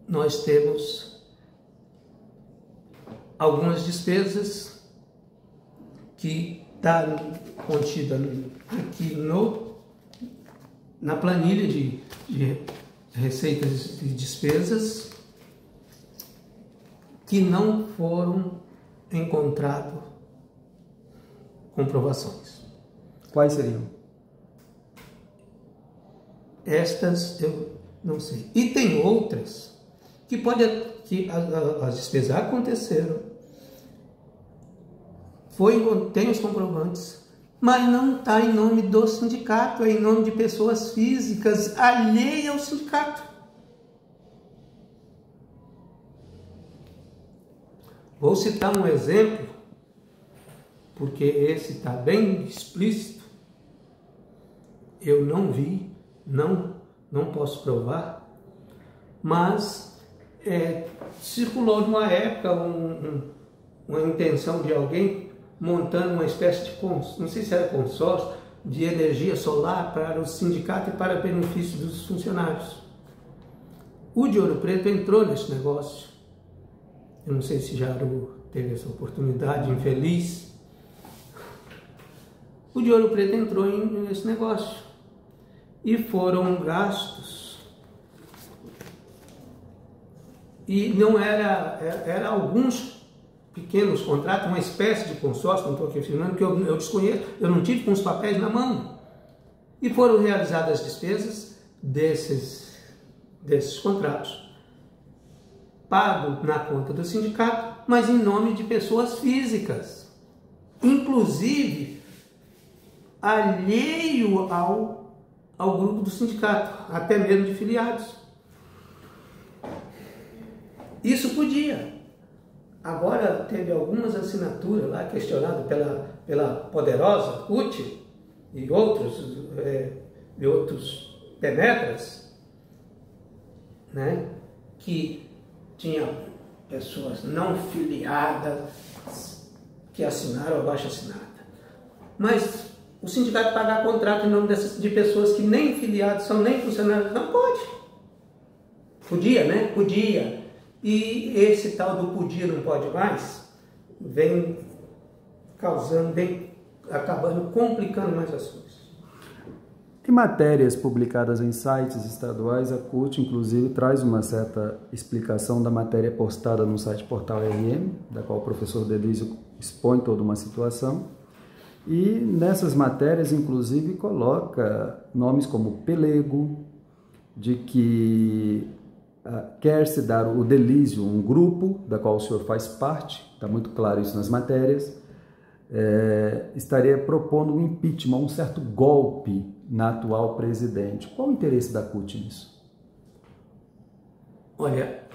nós temos algumas despesas que está contida aqui na planilha de receitas e despesas que não foram encontradas comprovações. Quais seriam? Tem eu não sei. E tem outras que as despesas aconteceram, tem os comprovantes, mas não está em nome do sindicato, é em nome de pessoas físicas alheias ao sindicato. Vou citar um exemplo, porque esse está bem explícito. Eu não vi, não posso provar, mas circulou numa época uma intenção de alguém montando uma espécie de, não sei se era consórcio, de energia solar para o sindicato e para benefício dos funcionários. O de Ouro Preto entrou nesse negócio. Eu não sei se Jaru teve essa oportunidade infeliz. O de Ouro Preto entrou nesse negócio. E foram gastos E não era alguns pequenos contratos, uma espécie de consórcio, não estou aqui afirmando, que eu desconheço, eu não tive com os papéis na mão. E foram realizadas as despesas desses contratos, pago na conta do sindicato, mas em nome de pessoas físicas, inclusive alheio ao grupo do sindicato, até mesmo de filiados. Isso podia. Agora teve algumas assinaturas lá questionadas pela poderosa CUT e outros penetras, né, que tinha pessoas não filiadas que assinaram abaixo assinada. Mas o sindicato pagar contrato em nome de pessoas que nem filiados são, nem funcionários, não pode. Podia, né? Podia. E esse tal do podia não pode mais, vem causando, acabando complicando mais as coisas. Em matérias publicadas em sites estaduais, a CUT, inclusive, traz uma certa explicação da matéria postada no site Portal RM, da qual o professor Delísio expõe toda uma situação. E nessas matérias, inclusive, coloca nomes como pelego, de que quer-se dar o Delísio, um grupo da qual o senhor faz parte, está muito claro isso nas matérias, estaria propondo um impeachment, um certo golpe na atual presidente. Qual o interesse da CUT nisso? Olha,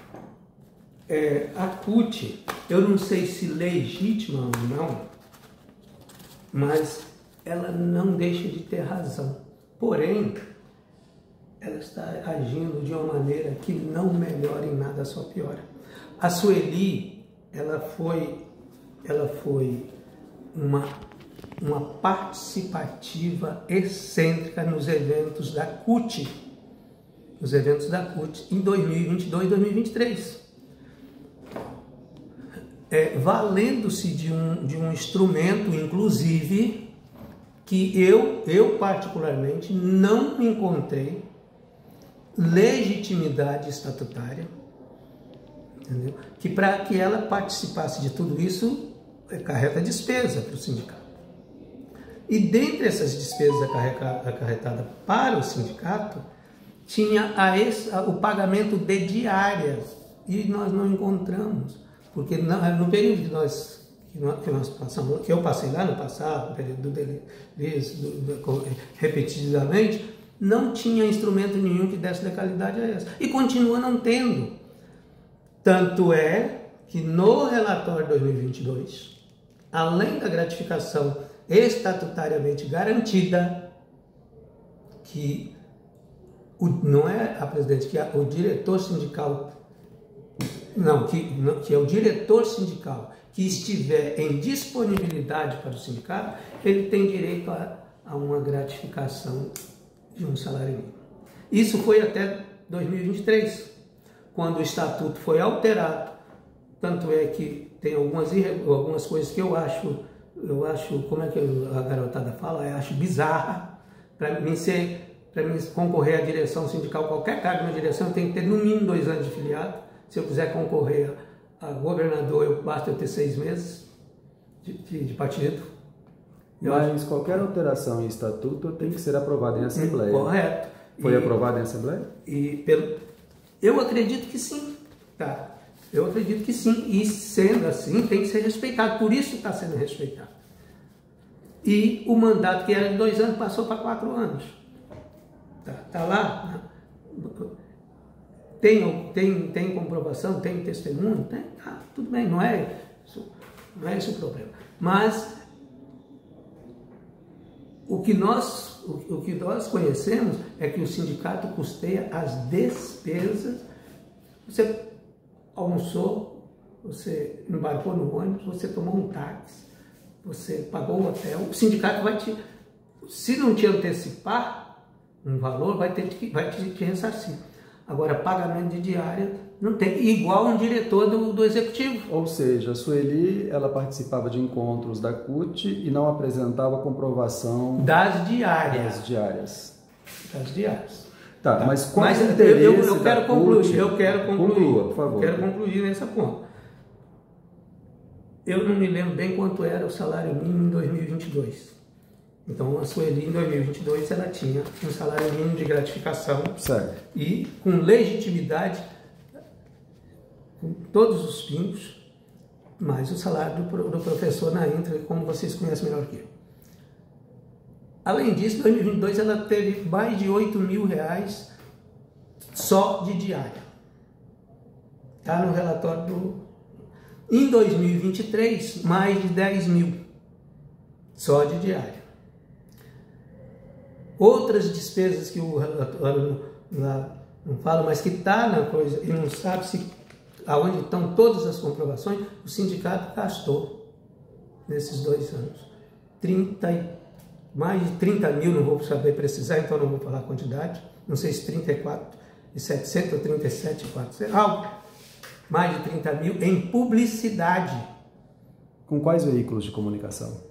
a CUT, eu não sei se legítima ou não, mas ela não deixa de ter razão. Porém, ela está agindo de uma maneira que não melhora em nada, só piora. A Sueli, ela foi uma participativa excêntrica nos eventos da CUT, em 2022 e 2023. Valendo-se de um instrumento, inclusive, que eu particularmente não encontrei legitimidade estatutária, entendeu? Que para que ela participasse de tudo isso, acarreta despesa para o sindicato. E dentre essas despesas acarretadas para o sindicato, tinha o pagamento de diárias, e nós não encontramos, porque no período que nós passamos, que eu passei lá no passado, no período do Delísio, repetidamente, não tinha instrumento nenhum que desse legalidade a essa. E continua não tendo. Tanto é que no relatório 2022, além da gratificação estatutariamente garantida, que não é a presidente, que é o diretor sindical, que é o diretor sindical que estiver em disponibilidade para o sindicato, ele tem direito a uma gratificação de um salário mínimo. Isso foi até 2023, quando o estatuto foi alterado. Tanto é que tem algumas coisas que eu acho, como é que a garotada fala, eu acho bizarra. Para mim concorrer à direção sindical, qualquer cargo na direção, eu tenho que ter no mínimo 2 anos de filiado. Se eu quiser concorrer a governador, basta eu ter 6 meses de partido. Mas qualquer alteração em estatuto tem que ser aprovada em Assembleia. Correto. Foi aprovado em Assembleia? Eu acredito que sim. Tá? Eu acredito que sim. E sendo assim, tem que ser respeitado. Por isso está sendo respeitado. E o mandato que era de 2 anos passou para 4 anos. Tá lá. Tem comprovação, tem testemunho? Tem, tá, tudo bem, não é esse o problema. Mas o que nós conhecemos é que o sindicato custeia as despesas. Você almoçou, você embarcou no ônibus, você tomou um táxi, você pagou o hotel, o sindicato vai se não te antecipar um valor, vai te ressarcir. Agora, pagamento de diária não tem, igual um diretor do executivo. Ou seja, a Sueli, ela participava de encontros da CUT e não apresentava comprovação das diárias. Das diárias. Tá, mas qual é o interesse eu quero concluir, eu quero concluir. Conclua, por favor. Quero concluir nessa ponta. Eu não me lembro bem quanto era o salário mínimo em 2022. Então, a Sueli, em 2022, ela tinha um salário mínimo de gratificação. Certo. E com legitimidade, com todos os pincos, mais o salário do professor na Intra, como vocês conhecem melhor que eu. Além disso, em 2022 ela teve mais de R$8.000 só de diária. Está no relatório do... Em 2023, mais de 10.000 só de diária. Outras despesas que o relatório não fala, mas que está na coisa e não sabe se aonde estão todas as comprovações, o sindicato gastou nesses 2 anos mais de 30.000, não vou saber precisar, então não vou falar a quantidade, não sei se 34.700 ou 37.400, algo, mais de 30.000 em publicidade. Com quais veículos de comunicação?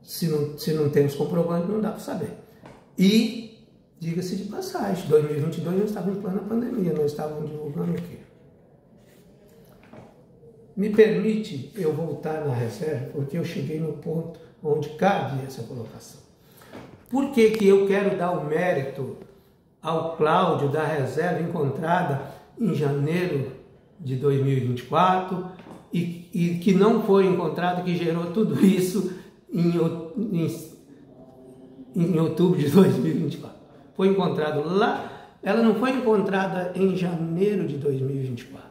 Se não tem os comprovantes, não dá para saber. E, diga-se de passagem, 2022 nós estávamos em plena pandemia, nós estávamos divulgando o quê? Me permite eu voltar na reserva, porque eu cheguei no ponto onde cabe essa colocação. Por que que eu quero dar o mérito ao Cláudio da reserva encontrada em janeiro de 2024 e que não foi encontrada, que gerou tudo isso em outubro de 2024? Foi encontrado lá, ela não foi encontrada em janeiro de 2024,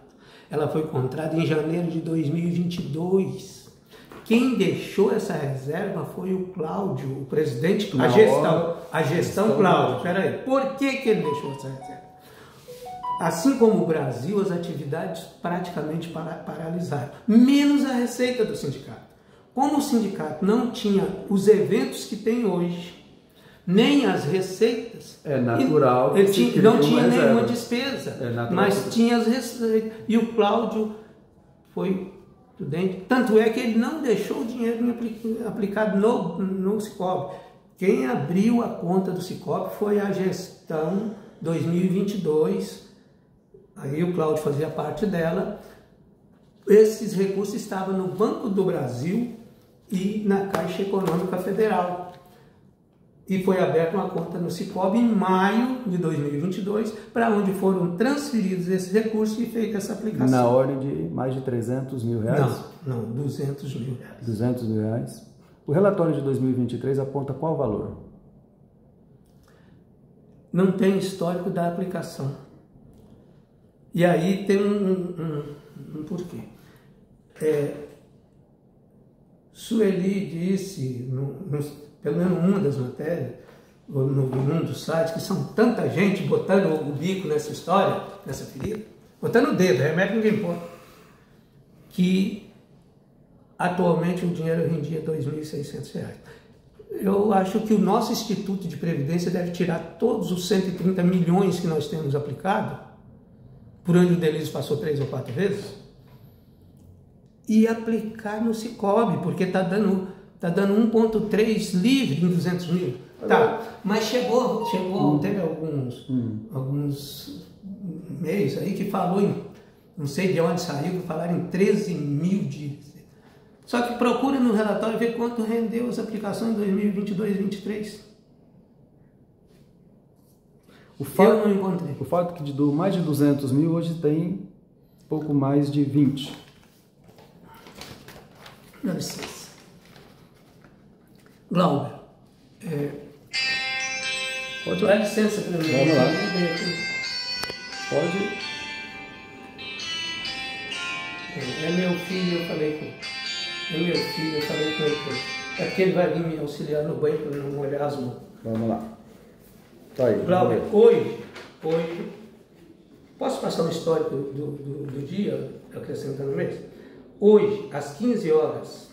ela foi encontrada em janeiro de 2022. Quem deixou essa reserva foi o Cláudio, o presidente, a gestão Cláudio. Peraí, por que ele deixou essa reserva? Assim como o Brasil, as atividades praticamente paralisaram, menos a receita do sindicato. Como o sindicato não tinha os eventos que tem hoje, nem as receitas, é natural que não tinha nenhuma despesa, mas tinha as receitas. E o Cláudio foi prudente, tanto é que ele não deixou o dinheiro aplicado no Sicob. Quem abriu a conta do Sicob foi a gestão 2022, aí o Cláudio fazia parte dela. Esses recursos estavam no Banco do Brasil e na Caixa Econômica Federal. E foi aberta uma conta no Sicob em maio de 2022, para onde foram transferidos esses recursos e feita essa aplicação. Na ordem de mais de R$300.000? Não, R$200.000. R$200.000. O relatório de 2023 aponta qual valor? Não tem histórico da aplicação. E aí tem um porquê. Sueli disse, pelo menos uma das matérias, num dos sites, que são tanta gente botando o bico nessa história, nessa ferida, botando o dedo, remédio ninguém pode, que atualmente o dinheiro rendia R$2.600. Eu acho que o nosso Instituto de Previdência deve tirar todos os 130 milhões que nós temos aplicado, por onde o Delírio passou 3 ou 4 vezes, e aplicar no Sicob, porque está dando 1,3 livre em 200 mil. Tá, mas chegou teve alguns meios aí que falou não sei de onde saiu, que falaram em 13 mil de... Só que procura no relatório ver quanto rendeu as aplicações em 2022 e 2023. Eu não encontrei. O fato que de mais de 200 mil hoje tem pouco mais de 20. Dá licença. Glauber, pode dá licença para mim. Vamos lá. Pode. É meu filho, eu falei com ele. É meu filho, eu falei com ele. É porque ele vai vir me auxiliar no banho para não molhar as mãos. Vamos lá. Tá aí. Glauber, hoje, posso passar um histórico do dia, acrescentando mesmo? Hoje, às 15 horas,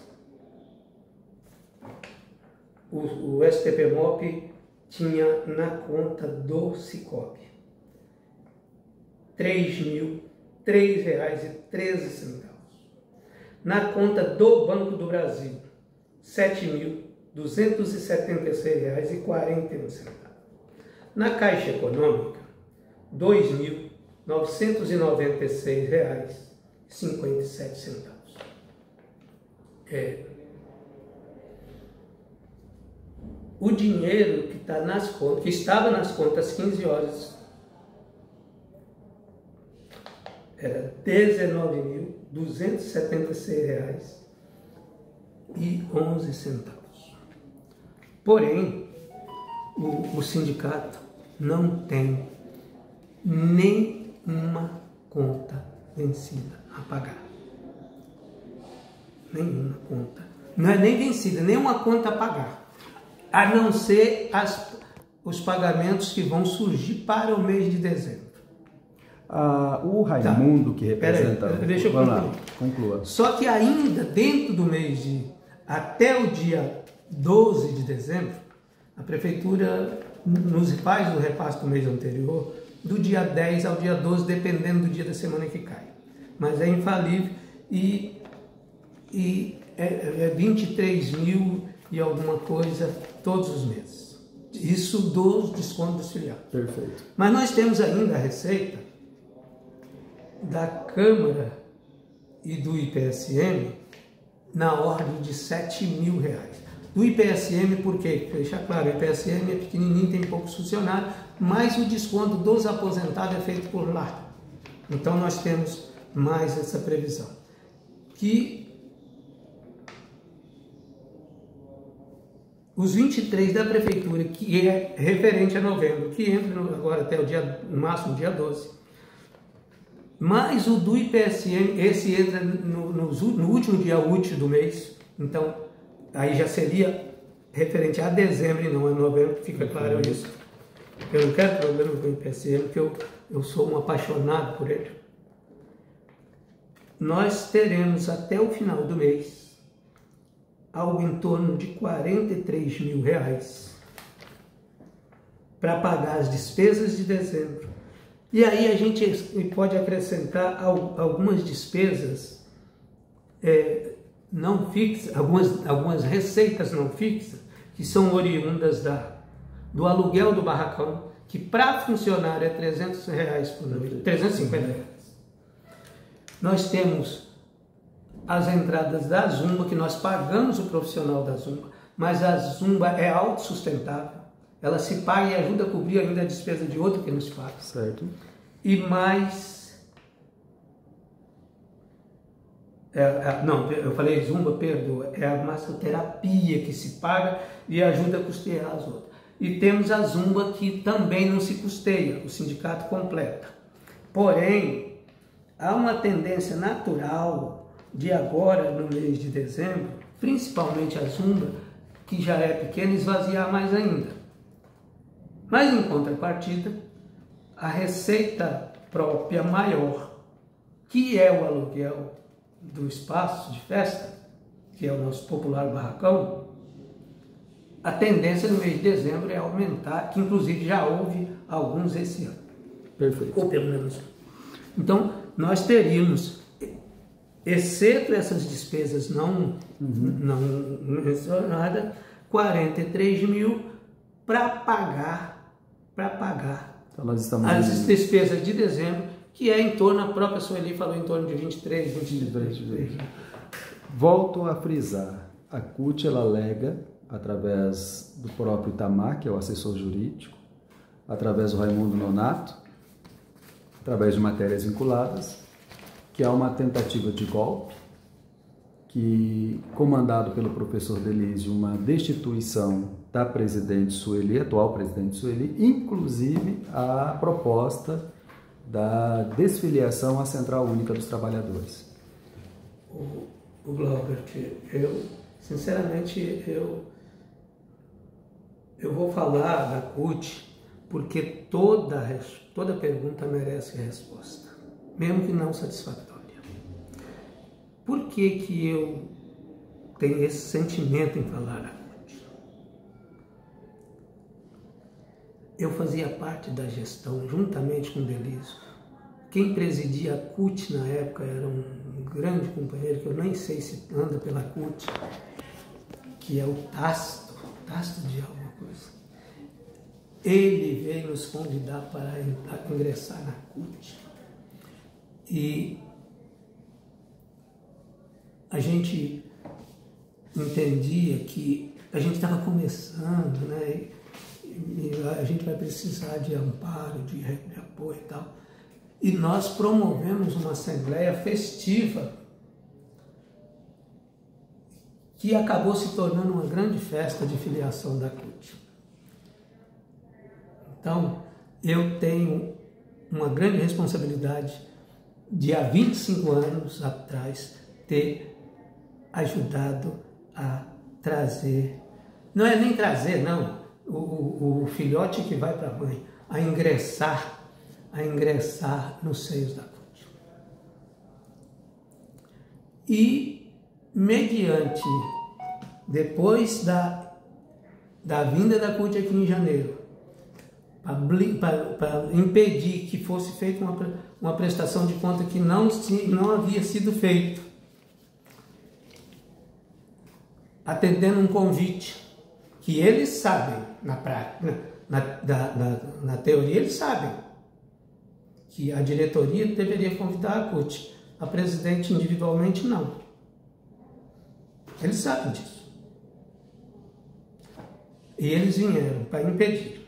o STPMOP tinha na conta do Sicob R$3.003,13. Na conta do Banco do Brasil, R$7.276,41. Na Caixa Econômica, R$ 2.996,57. O dinheiro que está nas contas, que estava nas contas às 15 horas, era R$ 19.276,11. Porém, o sindicato não tem nenhuma conta vencida a pagar. Nenhuma conta. Não é nem vencida, nenhuma conta a pagar. A não ser os pagamentos que vão surgir para o mês de dezembro. O Raimundo, que representa... Deixa eu conclua. Só que ainda dentro do mês até o dia 12 de dezembro, a Prefeitura nos faz o repasse do mês anterior, do dia 10 ao dia 12, dependendo do dia da semana que cai. Mas é infalível e é 23 mil e alguma coisa todos os meses. Isso dos descontos dos filiados. Perfeito. Mas nós temos ainda a receita da Câmara e do IPSM na ordem de R$ 7.000. Do IPSM, por quê? Para deixar claro, o IPSM é pequenininho, tem poucos funcionários, mas o desconto dos aposentados é feito por lá. Então nós temos mais essa previsão. Que os 23 da Prefeitura, que é referente a novembro, que entra agora até o dia, no máximo dia 12, mais o do IPSM, esse entra no último dia útil do mês, então aí já seria referente a dezembro e não a novembro, fica claro isso. Eu não quero problema com o IPSM, porque eu sou um apaixonado por ele. Nós teremos até o final do mês algo em torno de R$ 43.000 para pagar as despesas de dezembro. E aí a gente pode acrescentar algumas despesas não fixas, algumas receitas não fixas, que são oriundas do aluguel do barracão, que para funcionar é R$ 300 por noite, R$ 350. Nós temos as entradas da Zumba, que nós pagamos o profissional da Zumba, mas a Zumba é autossustentável, ela se paga e ajuda a cobrir ainda a despesa de outro que nos paga. Certo. E mais... não, eu falei Zumba, perdoa, é a massoterapia que se paga e ajuda a custear as outras. E temos a Zumba que também não se custeia, o sindicato completa. Porém, há uma tendência natural de agora, no mês de dezembro, principalmente a Zumba, que já é pequena, esvaziar mais ainda. Mas, em contrapartida, a receita própria maior, que é o aluguel do espaço de festa, que é o nosso popular barracão, a tendência no mês de dezembro é aumentar, que inclusive já houve alguns esse ano. Perfeito. Ou pelo menos. Então, nós teríamos, exceto essas despesas não mencionadas, 43 mil para pagar então, nós estamos as despesas de dezembro, que é em torno, a própria Sueli falou, em torno de 23. Volto a frisar, a CUT ela alega, através do próprio Itamar, que é o assessor jurídico, através do Raimundo Nonato, através de matérias vinculadas, que há uma tentativa de golpe, que, comandado pelo professor Delísio, uma destituição da presidente Sueli, atual presidente Sueli, inclusive a proposta da desfiliação à Central Única dos Trabalhadores. O Glaubert, sinceramente, eu vou falar da CUT, porque toda pergunta merece resposta, mesmo que não satisfatória. Por que eu tenho esse sentimento em falar da CUT? Eu fazia parte da gestão, juntamente com o Delísio. Quem presidia a CUT na época era um grande companheiro, que eu nem sei se anda pela CUT, que é o Tasto de alguma coisa. ele veio nos convidar para ingressar na CUT. E a gente entendia que a gente estava começando, né? E a gente vai precisar de amparo, de apoio e tal. E nós promovemos uma assembleia festiva que acabou se tornando uma grande festa de filiação da CUT. Então, eu tenho uma grande responsabilidade de há 25 anos atrás ter ajudado a trazer, não é nem trazer, não, o filhote que vai para a mãe, a ingressar nos seios da CUT. E, mediante, depois da vinda da CUT aqui em janeiro, para impedir que fosse feita uma prestação de conta que não havia sido feito, atendendo um convite que eles sabem, na prática, na teoria eles sabem, que a diretoria deveria convidar a CUT, a presidente individualmente não. Eles sabem disso. E eles vieram para impedir.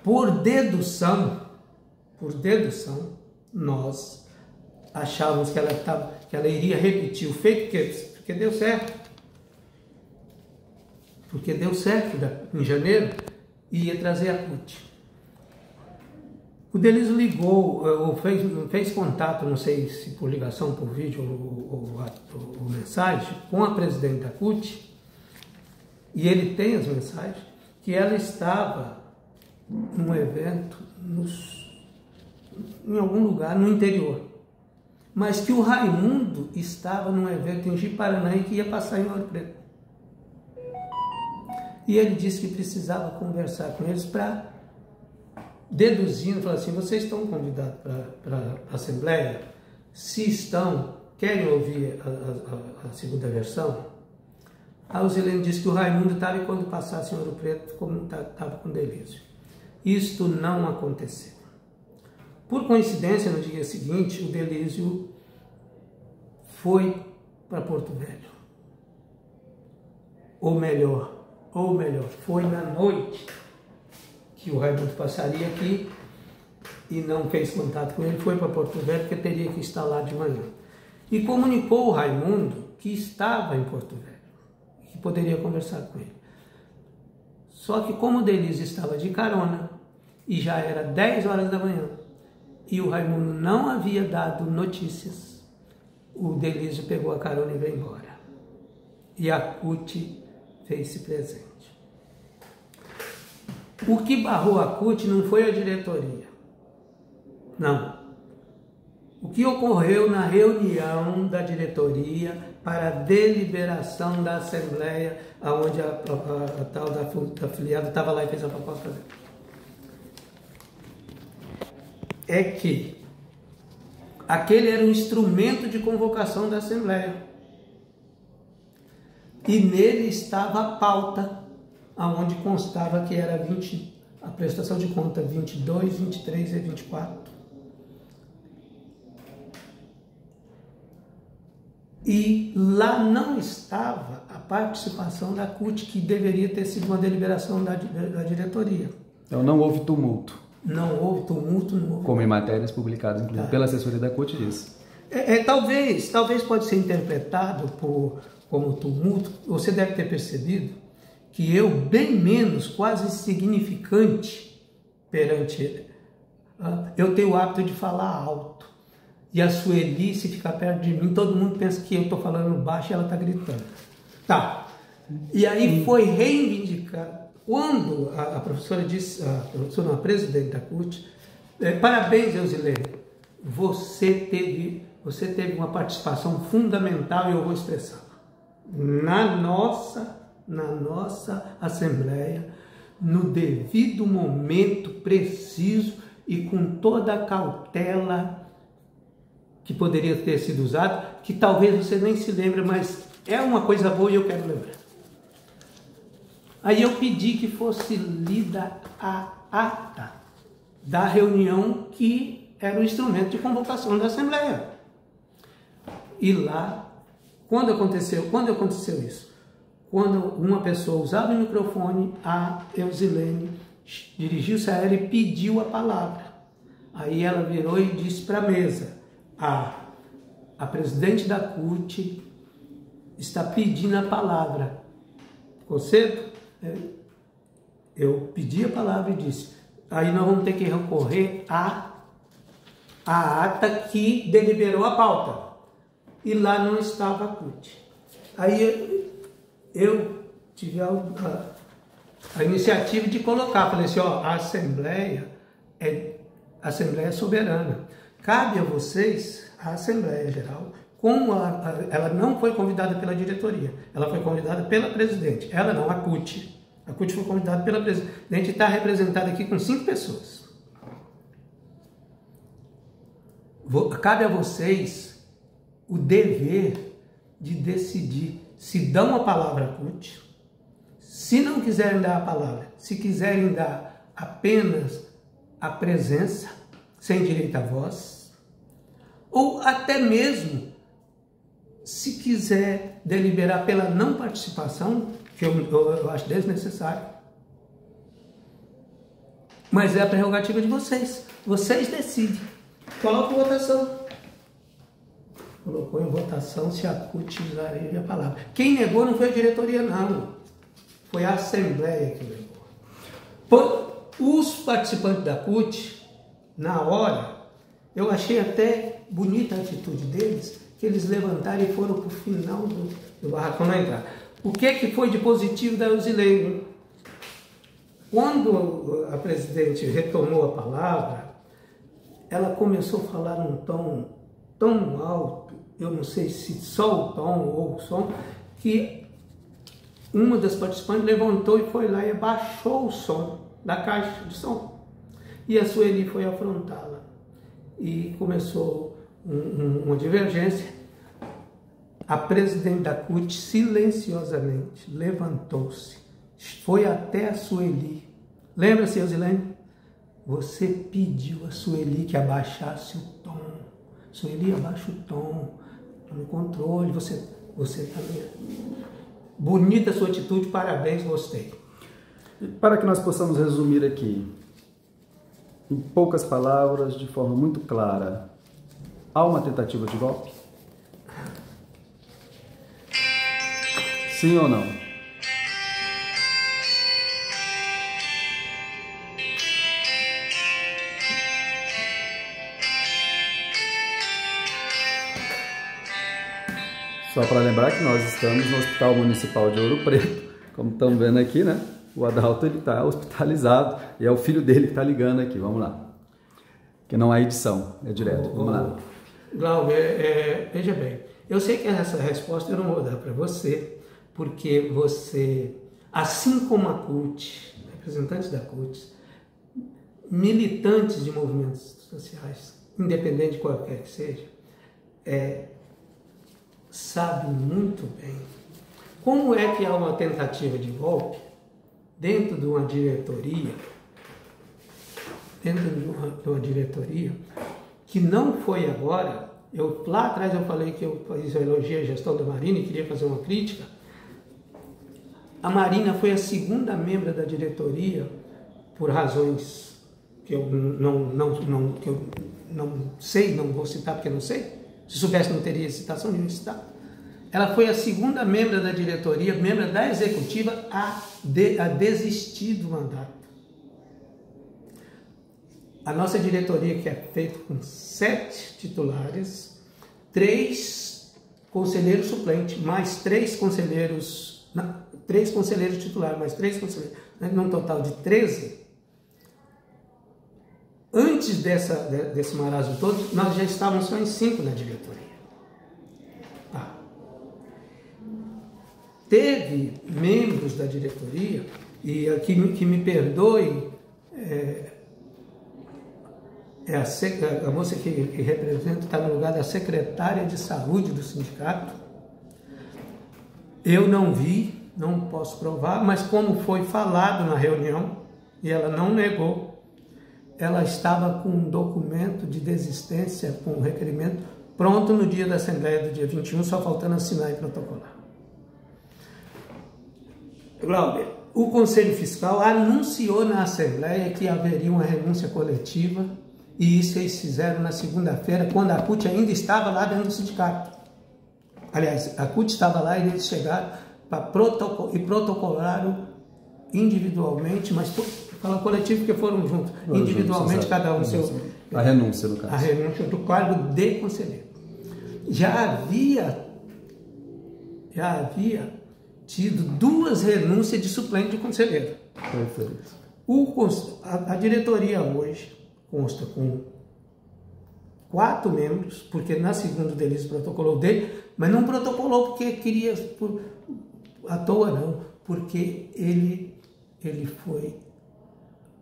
Por dedução, nós achávamos que ela iria repetir o feito, porque deu certo. Porque deu certo em janeiro e ia trazer a CUT. O Delísio ligou, ou fez contato, não sei se por ligação, por vídeo ou mensagem, com a presidente da CUT, e ele tem as mensagens, que ela estava num evento em algum lugar no interior, mas que o Raimundo estava num evento em Ji-Paraná e que ia passar em Ouro Preto. E ele disse que precisava conversar com eles para, deduzindo, falar assim, vocês estão convidados para a Assembleia? Se estão, querem ouvir a segunda versão? A Alzilene disse que o Raimundo estava e quando passasse em Ouro Preto, como estava com Delísio. Isto não aconteceu. Por coincidência, no dia seguinte, o Delísio foi para Porto Velho. Ou melhor, foi na noite que o Raimundo passaria aqui e não fez contato com ele, foi para Porto Velho porque teria que estar lá de manhã. E comunicou o Raimundo que estava em Porto Velho, que poderia conversar com ele. Só que como o Delísio estava de carona e já era 10 horas da manhã e o Raimundo não havia dado notícias, o Delísio pegou a carona e veio embora. E a CUT fez-se presente. O que barrou a CUT não foi a diretoria. Não. O que ocorreu na reunião da diretoria para a deliberação da Assembleia, onde a tal da afiliada estava lá e fez a proposta dele, é que aquele era um instrumento de convocação da Assembleia. E nele estava a pauta, onde constava que era a prestação de conta 22, 23 e 24. E lá não estava a participação da CUT, que deveria ter sido uma deliberação da diretoria. Então não houve tumulto. Não houve tumulto, não houve. Como em matérias publicadas, inclusive, pela assessoria da CUT disso. Talvez pode ser interpretado como tumulto. Você deve ter percebido que eu, bem menos, quase insignificante perante ele, eu tenho o hábito de falar alto. E a Sueli, se ficar perto de mim, todo mundo pensa que eu estou falando baixo e ela está gritando. Tá. E aí foi reivindicado. Quando a professora disse, a presidente da CUT, parabéns, Eusilene, você teve uma participação fundamental e eu vou expressar. Na nossa Assembleia, no devido momento preciso e com toda a cautela que poderia ter sido usado, que talvez você nem se lembre, mas é uma coisa boa e eu quero lembrar. Aí eu pedi que fosse lida a ata da reunião que era o instrumento de convocação da Assembleia. E lá, quando aconteceu isso? Quando uma pessoa usava o microfone, a Eusilene dirigiu-se a ela e pediu a palavra. Aí ela virou e disse para a mesa: a presidente da CUT está pedindo a palavra. Ficou certo? Eu pedi a palavra e disse: aí nós vamos ter que recorrer à ata que deliberou a pauta. E lá não estava a CUT. Aí eu tive a iniciativa de colocar, falei assim, ó, a Assembleia é soberana. Cabe a vocês, a Assembleia Geral, como ela não foi convidada pela diretoria, ela foi convidada pela presidente, ela não, a CUT. A CUT foi convidada pela presidente e está representada aqui com 5 pessoas. Cabe a vocês o dever de decidir se dão a palavra à CUT, se não quiserem dar a palavra, se quiserem dar apenas a presença, sem direito à voz, ou até mesmo se quiser deliberar pela não participação, que eu acho desnecessário. Mas é a prerrogativa de vocês. Vocês decidem. Coloca em votação. Colocou em votação se a CUT usaria a palavra. Quem negou não foi a diretoria, não. Foi a Assembleia que negou. Os participantes da CUT, na hora, eu achei até bonita a atitude deles, que eles levantaram e foram para o final do barracão na entrada. O que foi de positivo da Eusilene? Quando a presidente retomou a palavra, ela começou a falar num tom tão alto, eu não sei se só o tom ou o som, que uma das participantes levantou e foi lá e abaixou o som da caixa de som. E a Sueli foi afrontá-la. E começou uma divergência. A presidente da CUT silenciosamente levantou-se, foi até a Sueli. Lembra-se, Eusilene? Você pediu a Sueli que abaixasse o tom. Sueli, abaixa o tom. No controle, você também. Bonita a sua atitude, parabéns, gostei. Para que nós possamos resumir aqui, em poucas palavras, de forma muito clara, há uma tentativa de golpe? Sim ou não? Só para lembrar que nós estamos no Hospital Municipal de Ouro Preto, como estão vendo aqui, né? O Adalto está hospitalizado e é o filho dele que está ligando aqui. Vamos lá. Que não há edição, é direto. Vamos lá. Glauber, veja bem, eu sei que essa resposta eu não vou dar para você, porque você, assim como a CUT, representantes da CUT, militantes de movimentos sociais, independente de qualquer que seja, sabem muito bem como é que há uma tentativa de golpe dentro de uma diretoria, que não foi agora. Lá atrás eu falei que eu elogiei a gestão da Marina e queria fazer uma crítica. A Marina foi a segunda membro da diretoria, por razões que eu não sei, não vou citar porque não sei. Se soubesse não teria citação nenhuma citar. Ela foi a segunda membro da diretoria, membro da executiva a desistir do mandato. A nossa diretoria, que é feita com 7 titulares, 3 conselheiros suplentes, mais 3 conselheiros, 3 conselheiros titulares, mais 3 conselheiros, num total de 13. Antes desse marasmo todo, nós já estávamos só em 5 na diretoria. Teve membros da diretoria, e aqui que me perdoe, a moça que representa está no lugar da secretária de saúde do sindicato. Eu não vi, não posso provar, mas como foi falado na reunião, e ela não negou, ela estava com um documento de desistência, com um requerimento, pronto no dia da Assembleia do dia 21, só faltando assinar e protocolar. Glauber, o Conselho Fiscal anunciou na Assembleia que haveria uma renúncia coletiva, e isso eles fizeram na segunda-feira, quando a CUT ainda estava lá dentro do sindicato. Aliás, a CUT estava lá e eles chegaram para protocolaram individualmente, mas fala coletivo porque foram juntos, individualmente, cada um seu... A renúncia, no caso. A renúncia do cargo de conselheiro. Já havia tido 2 renúncias de suplente de conselheiro. Perfeito. A diretoria hoje consta com 4 membros, porque na segunda deles protocolou dele, mas não protocolou porque queria, à toa não, porque ele foi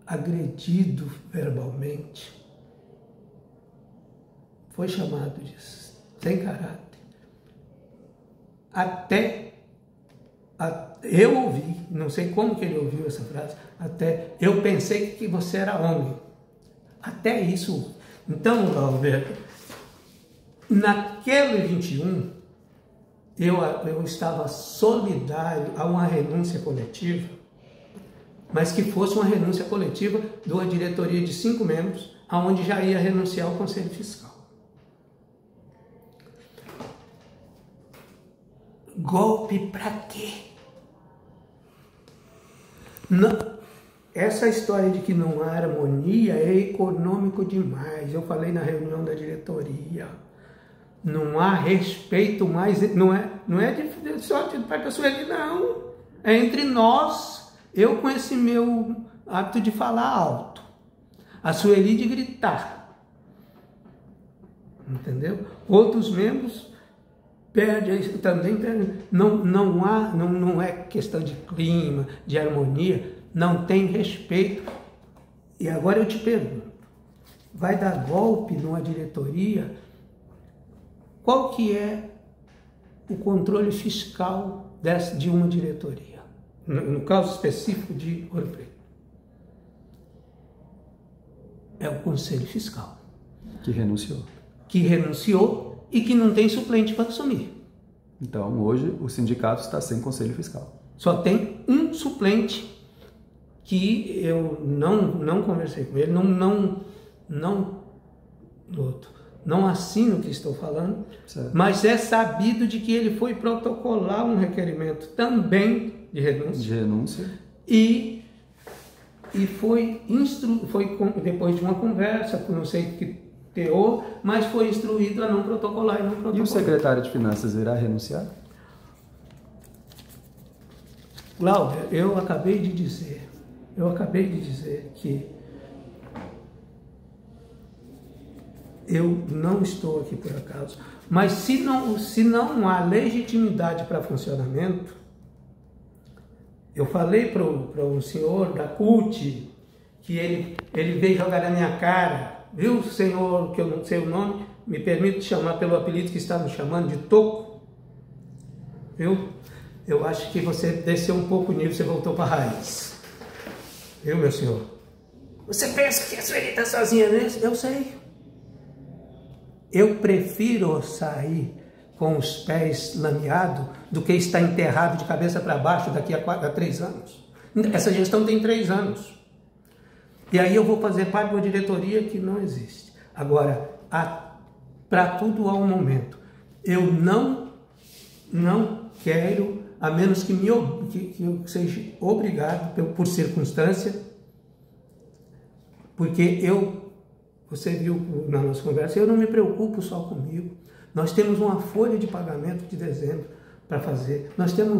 agredido verbalmente, foi chamado de sem caráter. Eu ouvi, não sei como que ele ouviu essa frase, até eu pensei que você era homem. Até isso. Então, Alberto, naquele 21, eu estava solidário a uma renúncia coletiva, mas que fosse uma renúncia coletiva de uma diretoria de 5 membros, aonde já ia renunciar o Conselho Fiscal. Golpe para quê? Não, essa história de que não há harmonia é econômico demais. Eu falei na reunião da diretoria. Não há respeito mais, não é só de parte da Sueli, não. É entre nós. Eu com esse meu hábito de falar alto. A Sueli de gritar. Entendeu? Outros membros também perdem. Não é questão de clima, de harmonia. Não tem respeito. E agora eu te pergunto, vai dar golpe numa diretoria? Qual que é o controle fiscal de uma diretoria? No caso específico de Ouro Preto. É o Conselho Fiscal. Que renunciou. Que renunciou e que não tem suplente para assumir. Então, hoje, o sindicato está sem Conselho Fiscal. Só tem um suplente que eu não conversei com ele, não assino o que estou falando, certo. Mas é sabido de que ele foi protocolar um requerimento também de renúncia. E foi depois de uma conversa, não sei que teor, mas foi instruído a não protocolar e não protocolar. E o secretário de Finanças irá renunciar? Cláudia, eu acabei de dizer que eu não estou aqui por acaso, mas se não há legitimidade para funcionamento, eu falei para um senhor da CUT que ele veio jogar na minha cara, viu, senhor, que eu não sei o nome, me permite chamar pelo apelido que está me chamando de Toco, viu? Eu acho que você desceu um pouco o nível, você voltou para a raiz. Viu, meu senhor? Você pensa que a Sueli está sozinha nisso? Eu sei. Eu prefiro sair com os pés lameados do que estar enterrado de cabeça para baixo daqui a 3 anos. Essa gestão tem 3 anos. E aí eu vou fazer parte de uma diretoria que não existe. Agora, para tudo há um momento. Eu não quero, a menos que eu seja obrigado por circunstância, porque você viu na nossa conversa, eu não me preocupo só comigo. Nós temos uma folha de pagamento de dezembro para fazer, nós temos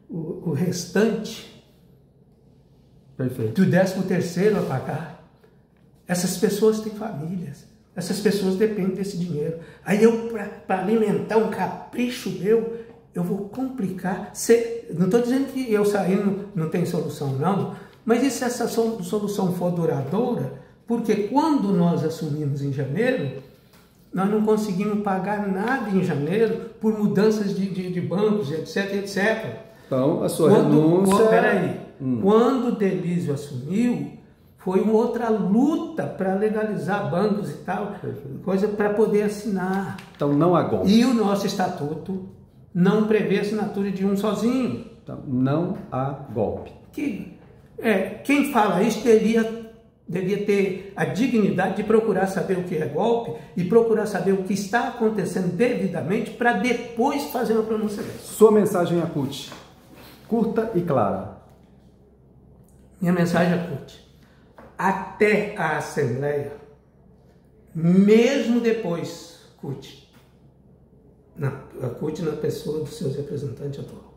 o restante Perfeito. do 13º a pagar. Essas pessoas têm famílias, essas pessoas dependem desse dinheiro. Aí para alimentar um capricho meu, eu vou complicar. Não estou dizendo que eu saindo não tem solução, não. Mas e se essa solução for duradoura? Porque quando nós assumimos em janeiro, nós não conseguimos pagar nada em janeiro por mudanças de bancos, etc, etc. Então, a sua renúncia... Peraí. Quando o Delísio assumiu, foi uma outra luta para legalizar bancos e tal, coisa para poder assinar. Então, não há golpe. E o nosso estatuto não prevê a assinatura de um sozinho. Então, não há golpe. Quem fala isso devia ter a dignidade de procurar saber o que é golpe e procurar saber o que está acontecendo devidamente para depois fazer uma pronúncia dessa. Sua mensagem à CUT, curta e clara. Minha mensagem à CUT. Até a Assembleia, mesmo depois, a CUT na pessoa dos seus representantes atual,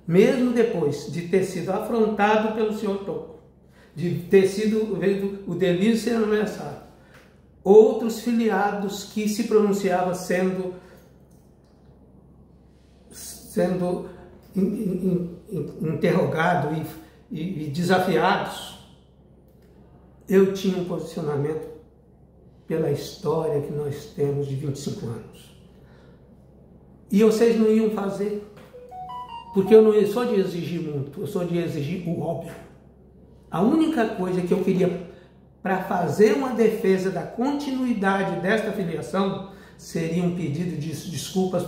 mesmo depois de ter sido afrontado pelo senhor Tocco, de ter sido o Delísio ser ameaçado, outros filiados que se pronunciavam sendo interrogados e desafiados, eu tinha um posicionamento pela história que nós temos de 25 anos. E vocês não iam fazer, porque eu não sou de exigir muito, eu sou de exigir o óbvio. A única coisa que eu queria para fazer uma defesa da continuidade desta filiação seria um pedido de desculpas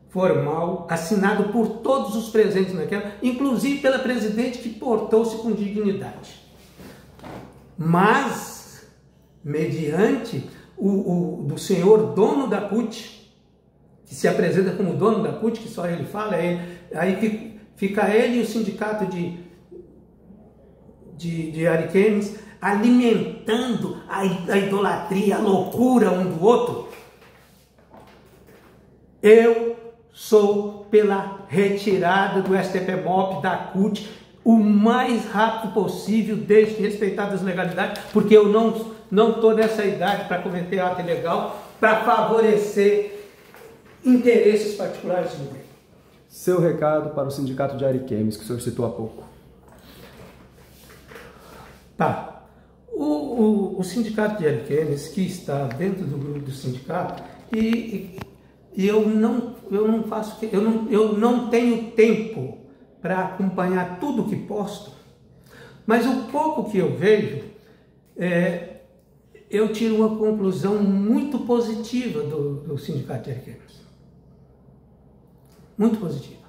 formal, assinado por todos os presentes naquela, inclusive pela presidente que portou-se com dignidade. Mas, mediante do senhor dono da CUT, que se apresenta como dono da CUT, que só ele fala, aí fica ele e o sindicato de ariquemes alimentando a idolatria, a loucura um do outro. Eu sou pela retirada do STF-MOP da CUT o mais rápido possível, desde que respeitadas as legalidades, porque eu não estou nessa idade para cometer ato ilegal, para favorecer interesses particulares de ninguém. Seu recado para o sindicato de ariquemes, que o senhor citou há pouco. Tá. O sindicato de ariquemes, que está dentro do grupo do sindicato, e eu não tenho tempo para acompanhar tudo que posto, mas o pouco que eu vejo, eu tiro uma conclusão muito positiva do sindicato de ariquemes. Muito positiva.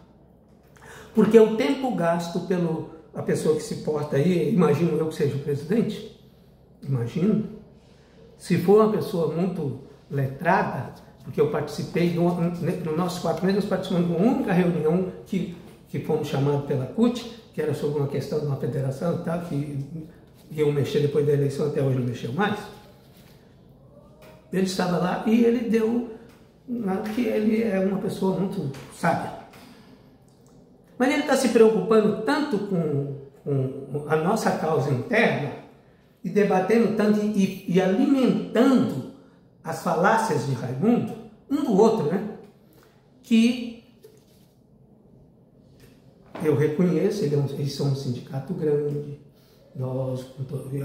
Porque o tempo gasto a pessoa que se porta aí, imagino eu que seja o presidente, imagino, se for uma pessoa muito letrada, porque eu participei, no nossos 4 meses, nós participamos de uma única reunião que fomos chamados pela CUT, que era sobre uma questão de uma federação e tal, que iam mexer depois da eleição, até hoje não mexeu mais. Ele estava lá e ele deu que ele é uma pessoa muito sábia. Mas ele está se preocupando tanto com a nossa causa interna e debatendo tanto e alimentando as falácias de Raimundo, um do outro, né? Que eu reconheço, eles são um sindicato grande, eu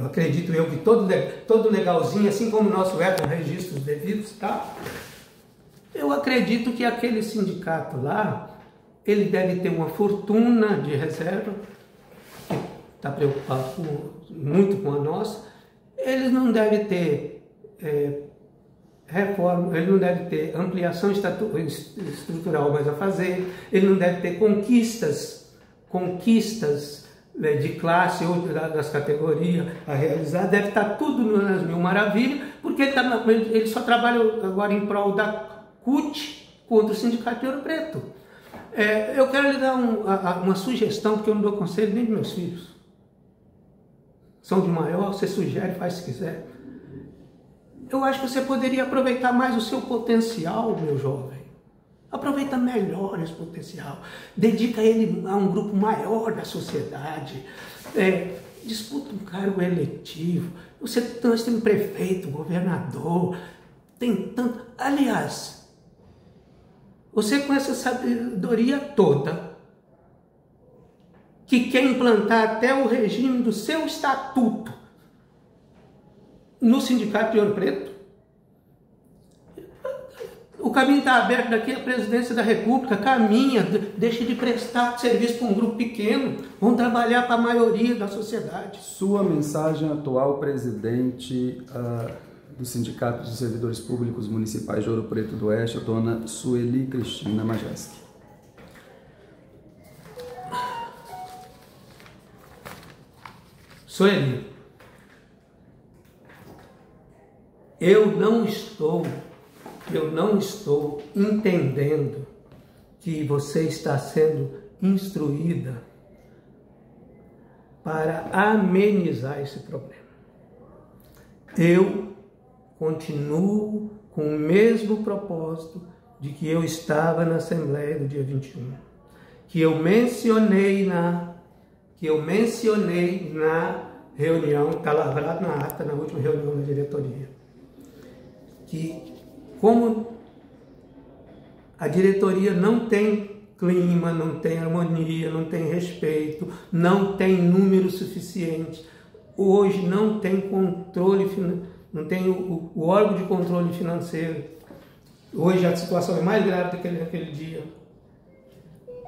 acredito que todo legalzinho, assim como o nosso é, com registros devidos, tá? Eu acredito que aquele sindicato lá, ele deve ter uma fortuna de reserva, que está preocupado muito com a nossa. Ele não deve ter reforma, ele não deve ter ampliação estrutural mais a fazer, ele não deve ter conquistas de classe ou das categorias a realizar, deve estar tudo nas mil maravilhas, porque ele só trabalha agora em prol da CUT contra o Sindicato de Ouro Preto. Eu quero lhe dar uma sugestão, porque eu não dou conselho nem de meus filhos. São de maior, você sugere, faz se quiser. Eu acho que você poderia aproveitar mais o seu potencial, meu jovem. Aproveita melhor esse potencial. Dedica ele a um grupo maior da sociedade. Disputa um cargo eletivo. Nós temos prefeito, governador, tem tanto... Aliás, você com essa sabedoria toda, que quer implantar até o regime do seu estatuto no Sindicato de Ouro Preto, caminho está aberto daqui à presidência da República, caminha, deixa de prestar serviço para um grupo pequeno, vão trabalhar para a maioria da sociedade. Sua mensagem atual, presidente do Sindicato dos Servidores Públicos Municipais de Ouro Preto do Oeste, a dona Sueli Cristina Majeski. Sueli, eu não estou entendendo que você está sendo instruída para amenizar esse problema. Eu continuo com o mesmo propósito de que eu estava na Assembleia do dia 21, que eu mencionei na reunião, está lavrado na ata, na última reunião da diretoria, que como a diretoria não tem clima, não tem harmonia, não tem respeito, não tem número suficiente, hoje não tem controle, não tem o órgão de controle financeiro, hoje a situação é mais grave do que naquele dia.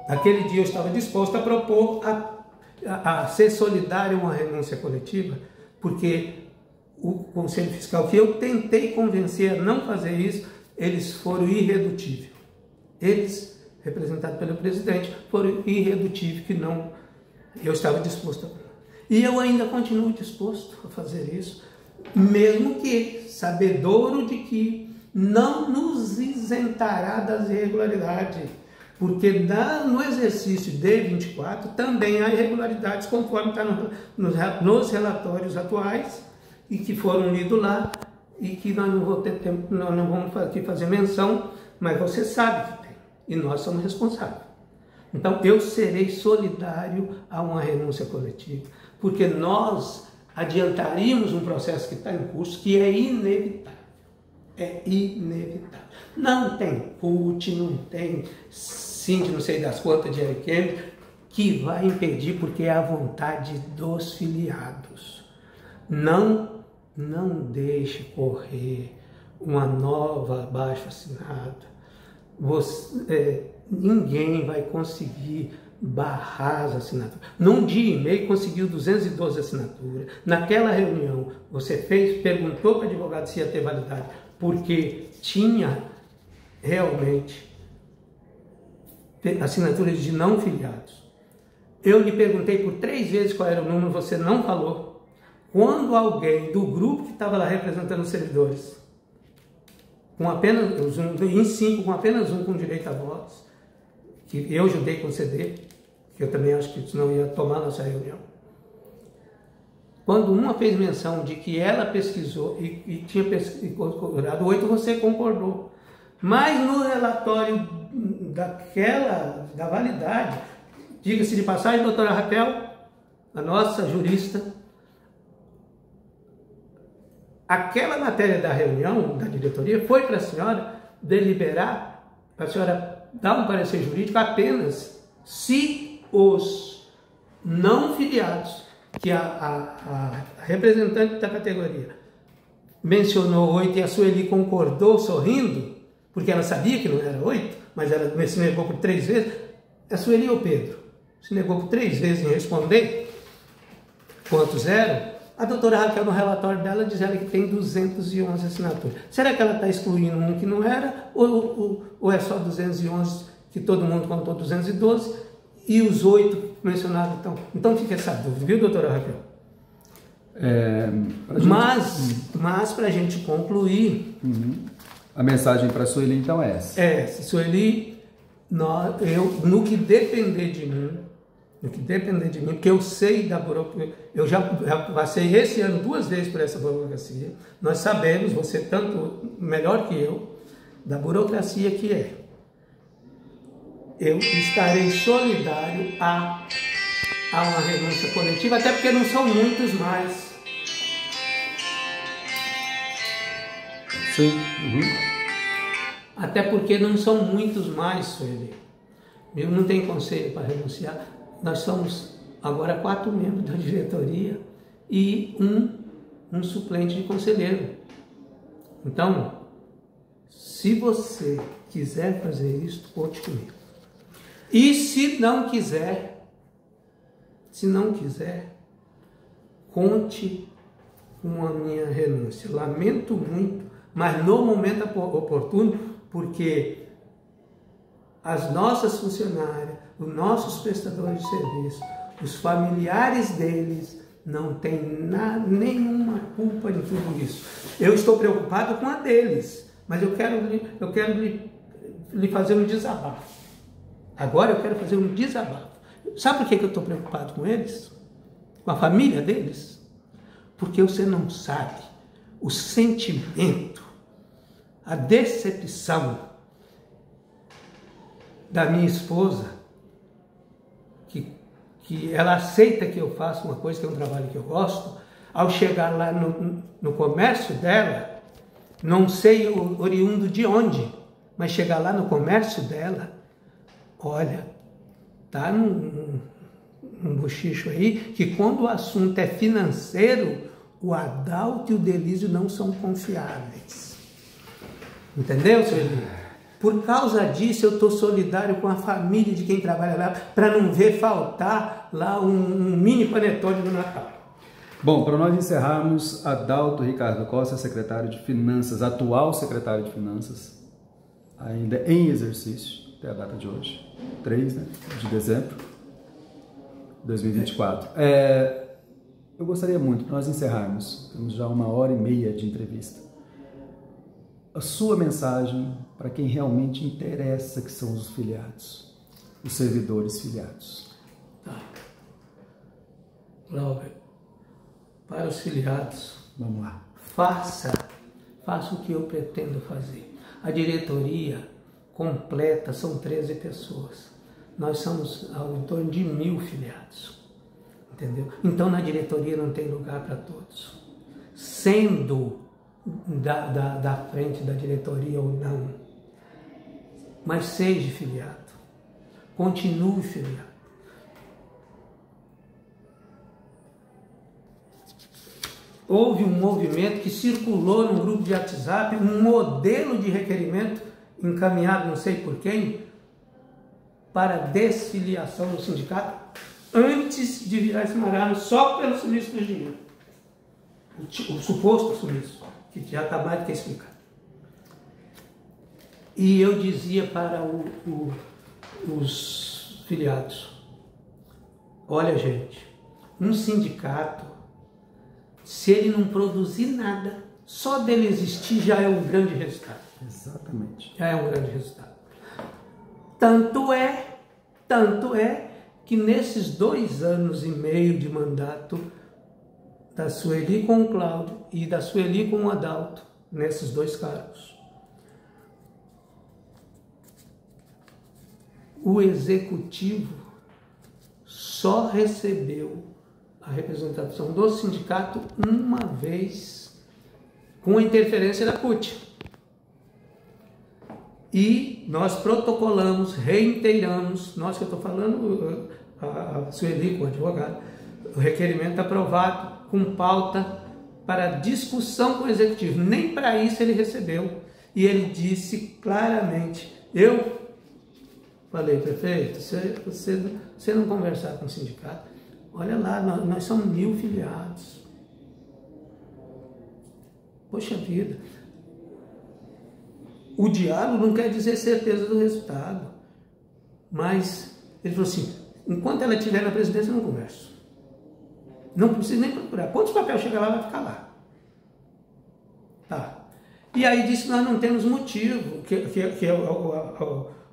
Naquele dia eu estava disposto a propor a ser solidário a uma renúncia coletiva, porque o Conselho Fiscal, que eu tentei convencer a não fazer isso, eles foram irredutíveis. Eles, representados pelo presidente, foram irredutíveis, que não, eu estava disposto a... E eu ainda continuo disposto a fazer isso, mesmo que sabedouro de que não nos isentará das irregularidades, porque no exercício de 24 também há irregularidades, conforme está nos relatórios atuais, e que foram lidos lá, e que nós não vamos ter tempo, nós não vamos aqui fazer menção, mas você sabe que tem, e nós somos responsáveis. Então eu serei solidário a uma renúncia coletiva, porque nós adiantaríamos um processo que está em curso, que é inevitável. É inevitável. Não tem CUT, não tem SIND, não sei das quantas de Ariquemes, que vai impedir, porque é a vontade dos filiados. Não deixe correr uma nova abaixo-assinado. Ninguém vai conseguir barrar as assinaturas. Num dia e meio conseguiu 212 assinaturas. Naquela reunião, você perguntou para o advogado se ia ter validade, porque tinha realmente assinaturas de não filiados. Eu lhe perguntei por 3 vezes qual era o número, você não falou. Quando alguém do grupo que estava lá representando os servidores, com apenas um com direito a votos, que eu ajudei a conceder, que eu também acho que isso não ia tomar nossa reunião. Quando uma fez menção de que ela pesquisou e tinha procurado 8, você concordou. Mas no relatório da validade, diga-se de passagem, doutora Raquel, a nossa jurista, aquela matéria da reunião da diretoria foi para a senhora deliberar, para a senhora dar um parecer jurídico apenas se os não filiados, que a representante da categoria mencionou 8 e a Sueli concordou sorrindo, porque ela sabia que não era 8, mas ela se negou por 3 vezes, a Sueli ou Pedro se negou por 3 vezes em responder quantos eram. A doutora Raquel, no relatório dela, diz ela que tem 211 assinaturas. Será que ela está excluindo um que não era? Ou é só 211 que todo mundo contou 212 e os 8 mencionados estão? Então fica essa dúvida, viu, doutora Raquel? Mas para a gente concluir... A mensagem para a Sueli, então, é essa. Sueli, no que depender de mim, porque eu sei da burocracia, eu já passei esse ano 2 vezes por essa burocracia, nós sabemos, você tanto melhor que eu, da burocracia que é. Eu estarei solidário a uma renúncia coletiva, até porque não são muitos mais. Sim. Até porque não são muitos mais, Sueli. Eu não tenho conselho para renunciar. Nós somos agora 4 membros da diretoria e um suplente de conselheiro. Então, Se você quiser fazer isso, conte comigo. E se não quiser, conte com a minha renúncia. Lamento muito, mas no momento oportuno, porque as nossas funcionárias, os nossos prestadores de serviço, os familiares deles não têm nenhuma culpa em tudo isso. Eu estou preocupado com a deles, mas eu quero lhe fazer um desabafo. Agora eu quero fazer um desabafo. Sabe por que eu estou preocupado com eles? Com a família deles? Porque você não sabe o sentimento, a decepção da minha esposa, que ela aceita que eu faça uma coisa que é um trabalho que eu gosto, ao chegar lá no comércio dela, não sei oriundo de onde, mas chegar lá no comércio dela, olha, tá num bochicho aí, que quando o assunto é financeiro, o Adalto e o Delísio não são confiáveis. Entendeu, seu Elísio? Por causa disso, eu estou solidário com a família de quem trabalha lá, para não ver faltar lá um mini panetone do Natal. Bom, para nós encerrarmos, Adalto Ricardo Costa, secretário de Finanças, atual secretário de Finanças, ainda em exercício, até a data de hoje, 3 de dezembro de 2024. Eu gostaria muito, para nós encerrarmos, temos já 1h30 de entrevista, a sua mensagem para quem realmente interessa, que são os filiados, os servidores filiados. Tá. Glauber, para os filiados, vamos lá. Faça o que eu pretendo fazer. A diretoria completa são 13 pessoas. Nós somos em torno de 1000 filiados. Entendeu? Então na diretoria não tem lugar para todos. Sendo da frente da diretoria ou não. Mas seja filiado. Continue filiado. Houve um movimento que circulou no grupo de WhatsApp, um modelo de requerimento encaminhado não sei por quem, para desfiliação do sindicato, antes de virar esse marasmo, só pelo sumiço do dinheiro. O suposto sumiço, que já está mais do que explicado. E eu dizia para os filiados, olha gente, um sindicato, se ele não produzir nada, só dele existir já é um grande resultado. Exatamente. Já é um grande resultado. Tanto é que nesses 2 anos e meio de mandato da Sueli com o Cláudio e da Sueli com o Adalto, nesses 2 cargos, o executivo só recebeu a representação do sindicato uma vez, com a interferência da CUT. E nós protocolamos, reiteramos, nós que eu estou falando, a Sueli com o advogado, o requerimento aprovado com pauta para discussão com o executivo. Nem para isso ele recebeu. E ele disse claramente, eu falei, prefeito, você não conversar com o sindicato, olha lá, nós somos 1000 filiados. Poxa vida. O diálogo não quer dizer certeza do resultado. Mas ele falou assim, enquanto ela estiver na presidência, eu não converso. Não precisa nem procurar. Quantos papéis chegar lá, vai ficar lá. Tá. E aí disse que nós não temos motivo, que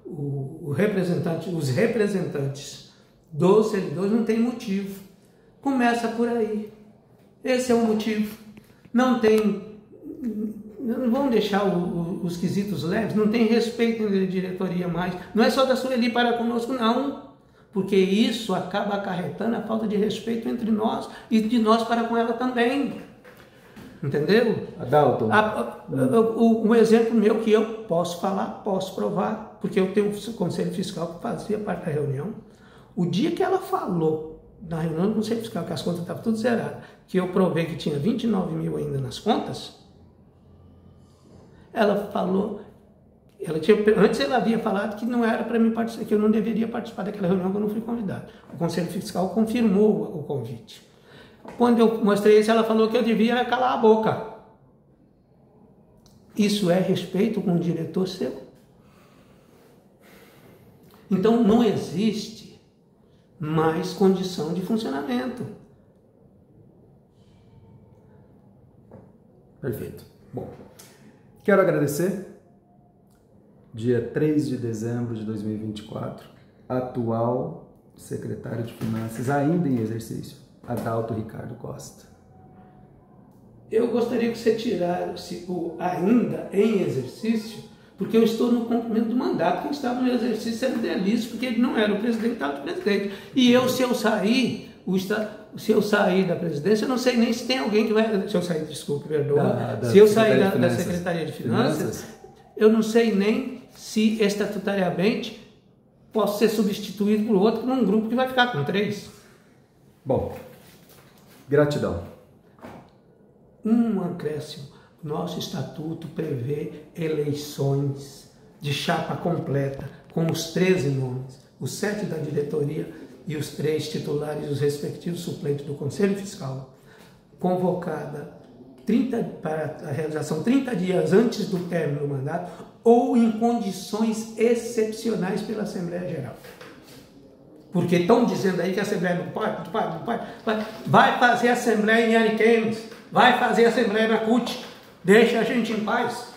o representante, os representantes dos servidores não tem motivo. Começa por aí. Esse é o motivo. Não vão deixar os quesitos leves, não tem respeito entre a diretoria mais. Não é só da Sueli para conosco, não. Porque isso acaba acarretando a falta de respeito entre nós e de nós para com ela também. Entendeu? Adalto. Um exemplo meu que eu posso falar, posso provar, porque eu tenho um conselho fiscal que fazia parte da reunião. O dia que ela falou na reunião do conselho fiscal que as contas estavam tudo zeradas, que eu provei que tinha 29 mil ainda nas contas, ela falou Antes ela havia falado que não era para mim participar, que eu não deveria participar daquela reunião, que eu não fui convidado. O Conselho Fiscal confirmou o convite. Quando eu mostrei isso, ela falou que eu devia calar a boca. Isso é respeito com o diretor seu? Então não existe mais condição de funcionamento. Perfeito. Bom, quero agradecer. Dia 3 de dezembro de 2024, atual secretário de Finanças, ainda em exercício, Adalto Ricardo Costa. Eu gostaria que você tirasse o ainda em exercício, porque eu estou no cumprimento do mandato. Quem estava no exercício era o Delício, porque ele não era o presidente, estava o presidente. E eu, se eu sair da presidência, eu não sei nem se tem alguém que vai... Se eu sair, desculpe, perdoa. Se eu sair da Secretaria de Finanças, eu não sei nem se estatutariamente posso ser substituído por outro num grupo que vai ficar com 3. Bom, gratidão. Um acréscimo. Nosso estatuto prevê eleições de chapa completa, com os 13 nomes, os 7 da diretoria e os 3 titulares, os respectivos suplentes do Conselho Fiscal, convocada para a realização 30 dias antes do término do mandato ou em condições excepcionais pela Assembleia Geral. Porque estão dizendo aí que a Assembleia não pode. Vai fazer Assembleia em Ariquemes, vai fazer Assembleia na CUT, deixa a gente em paz.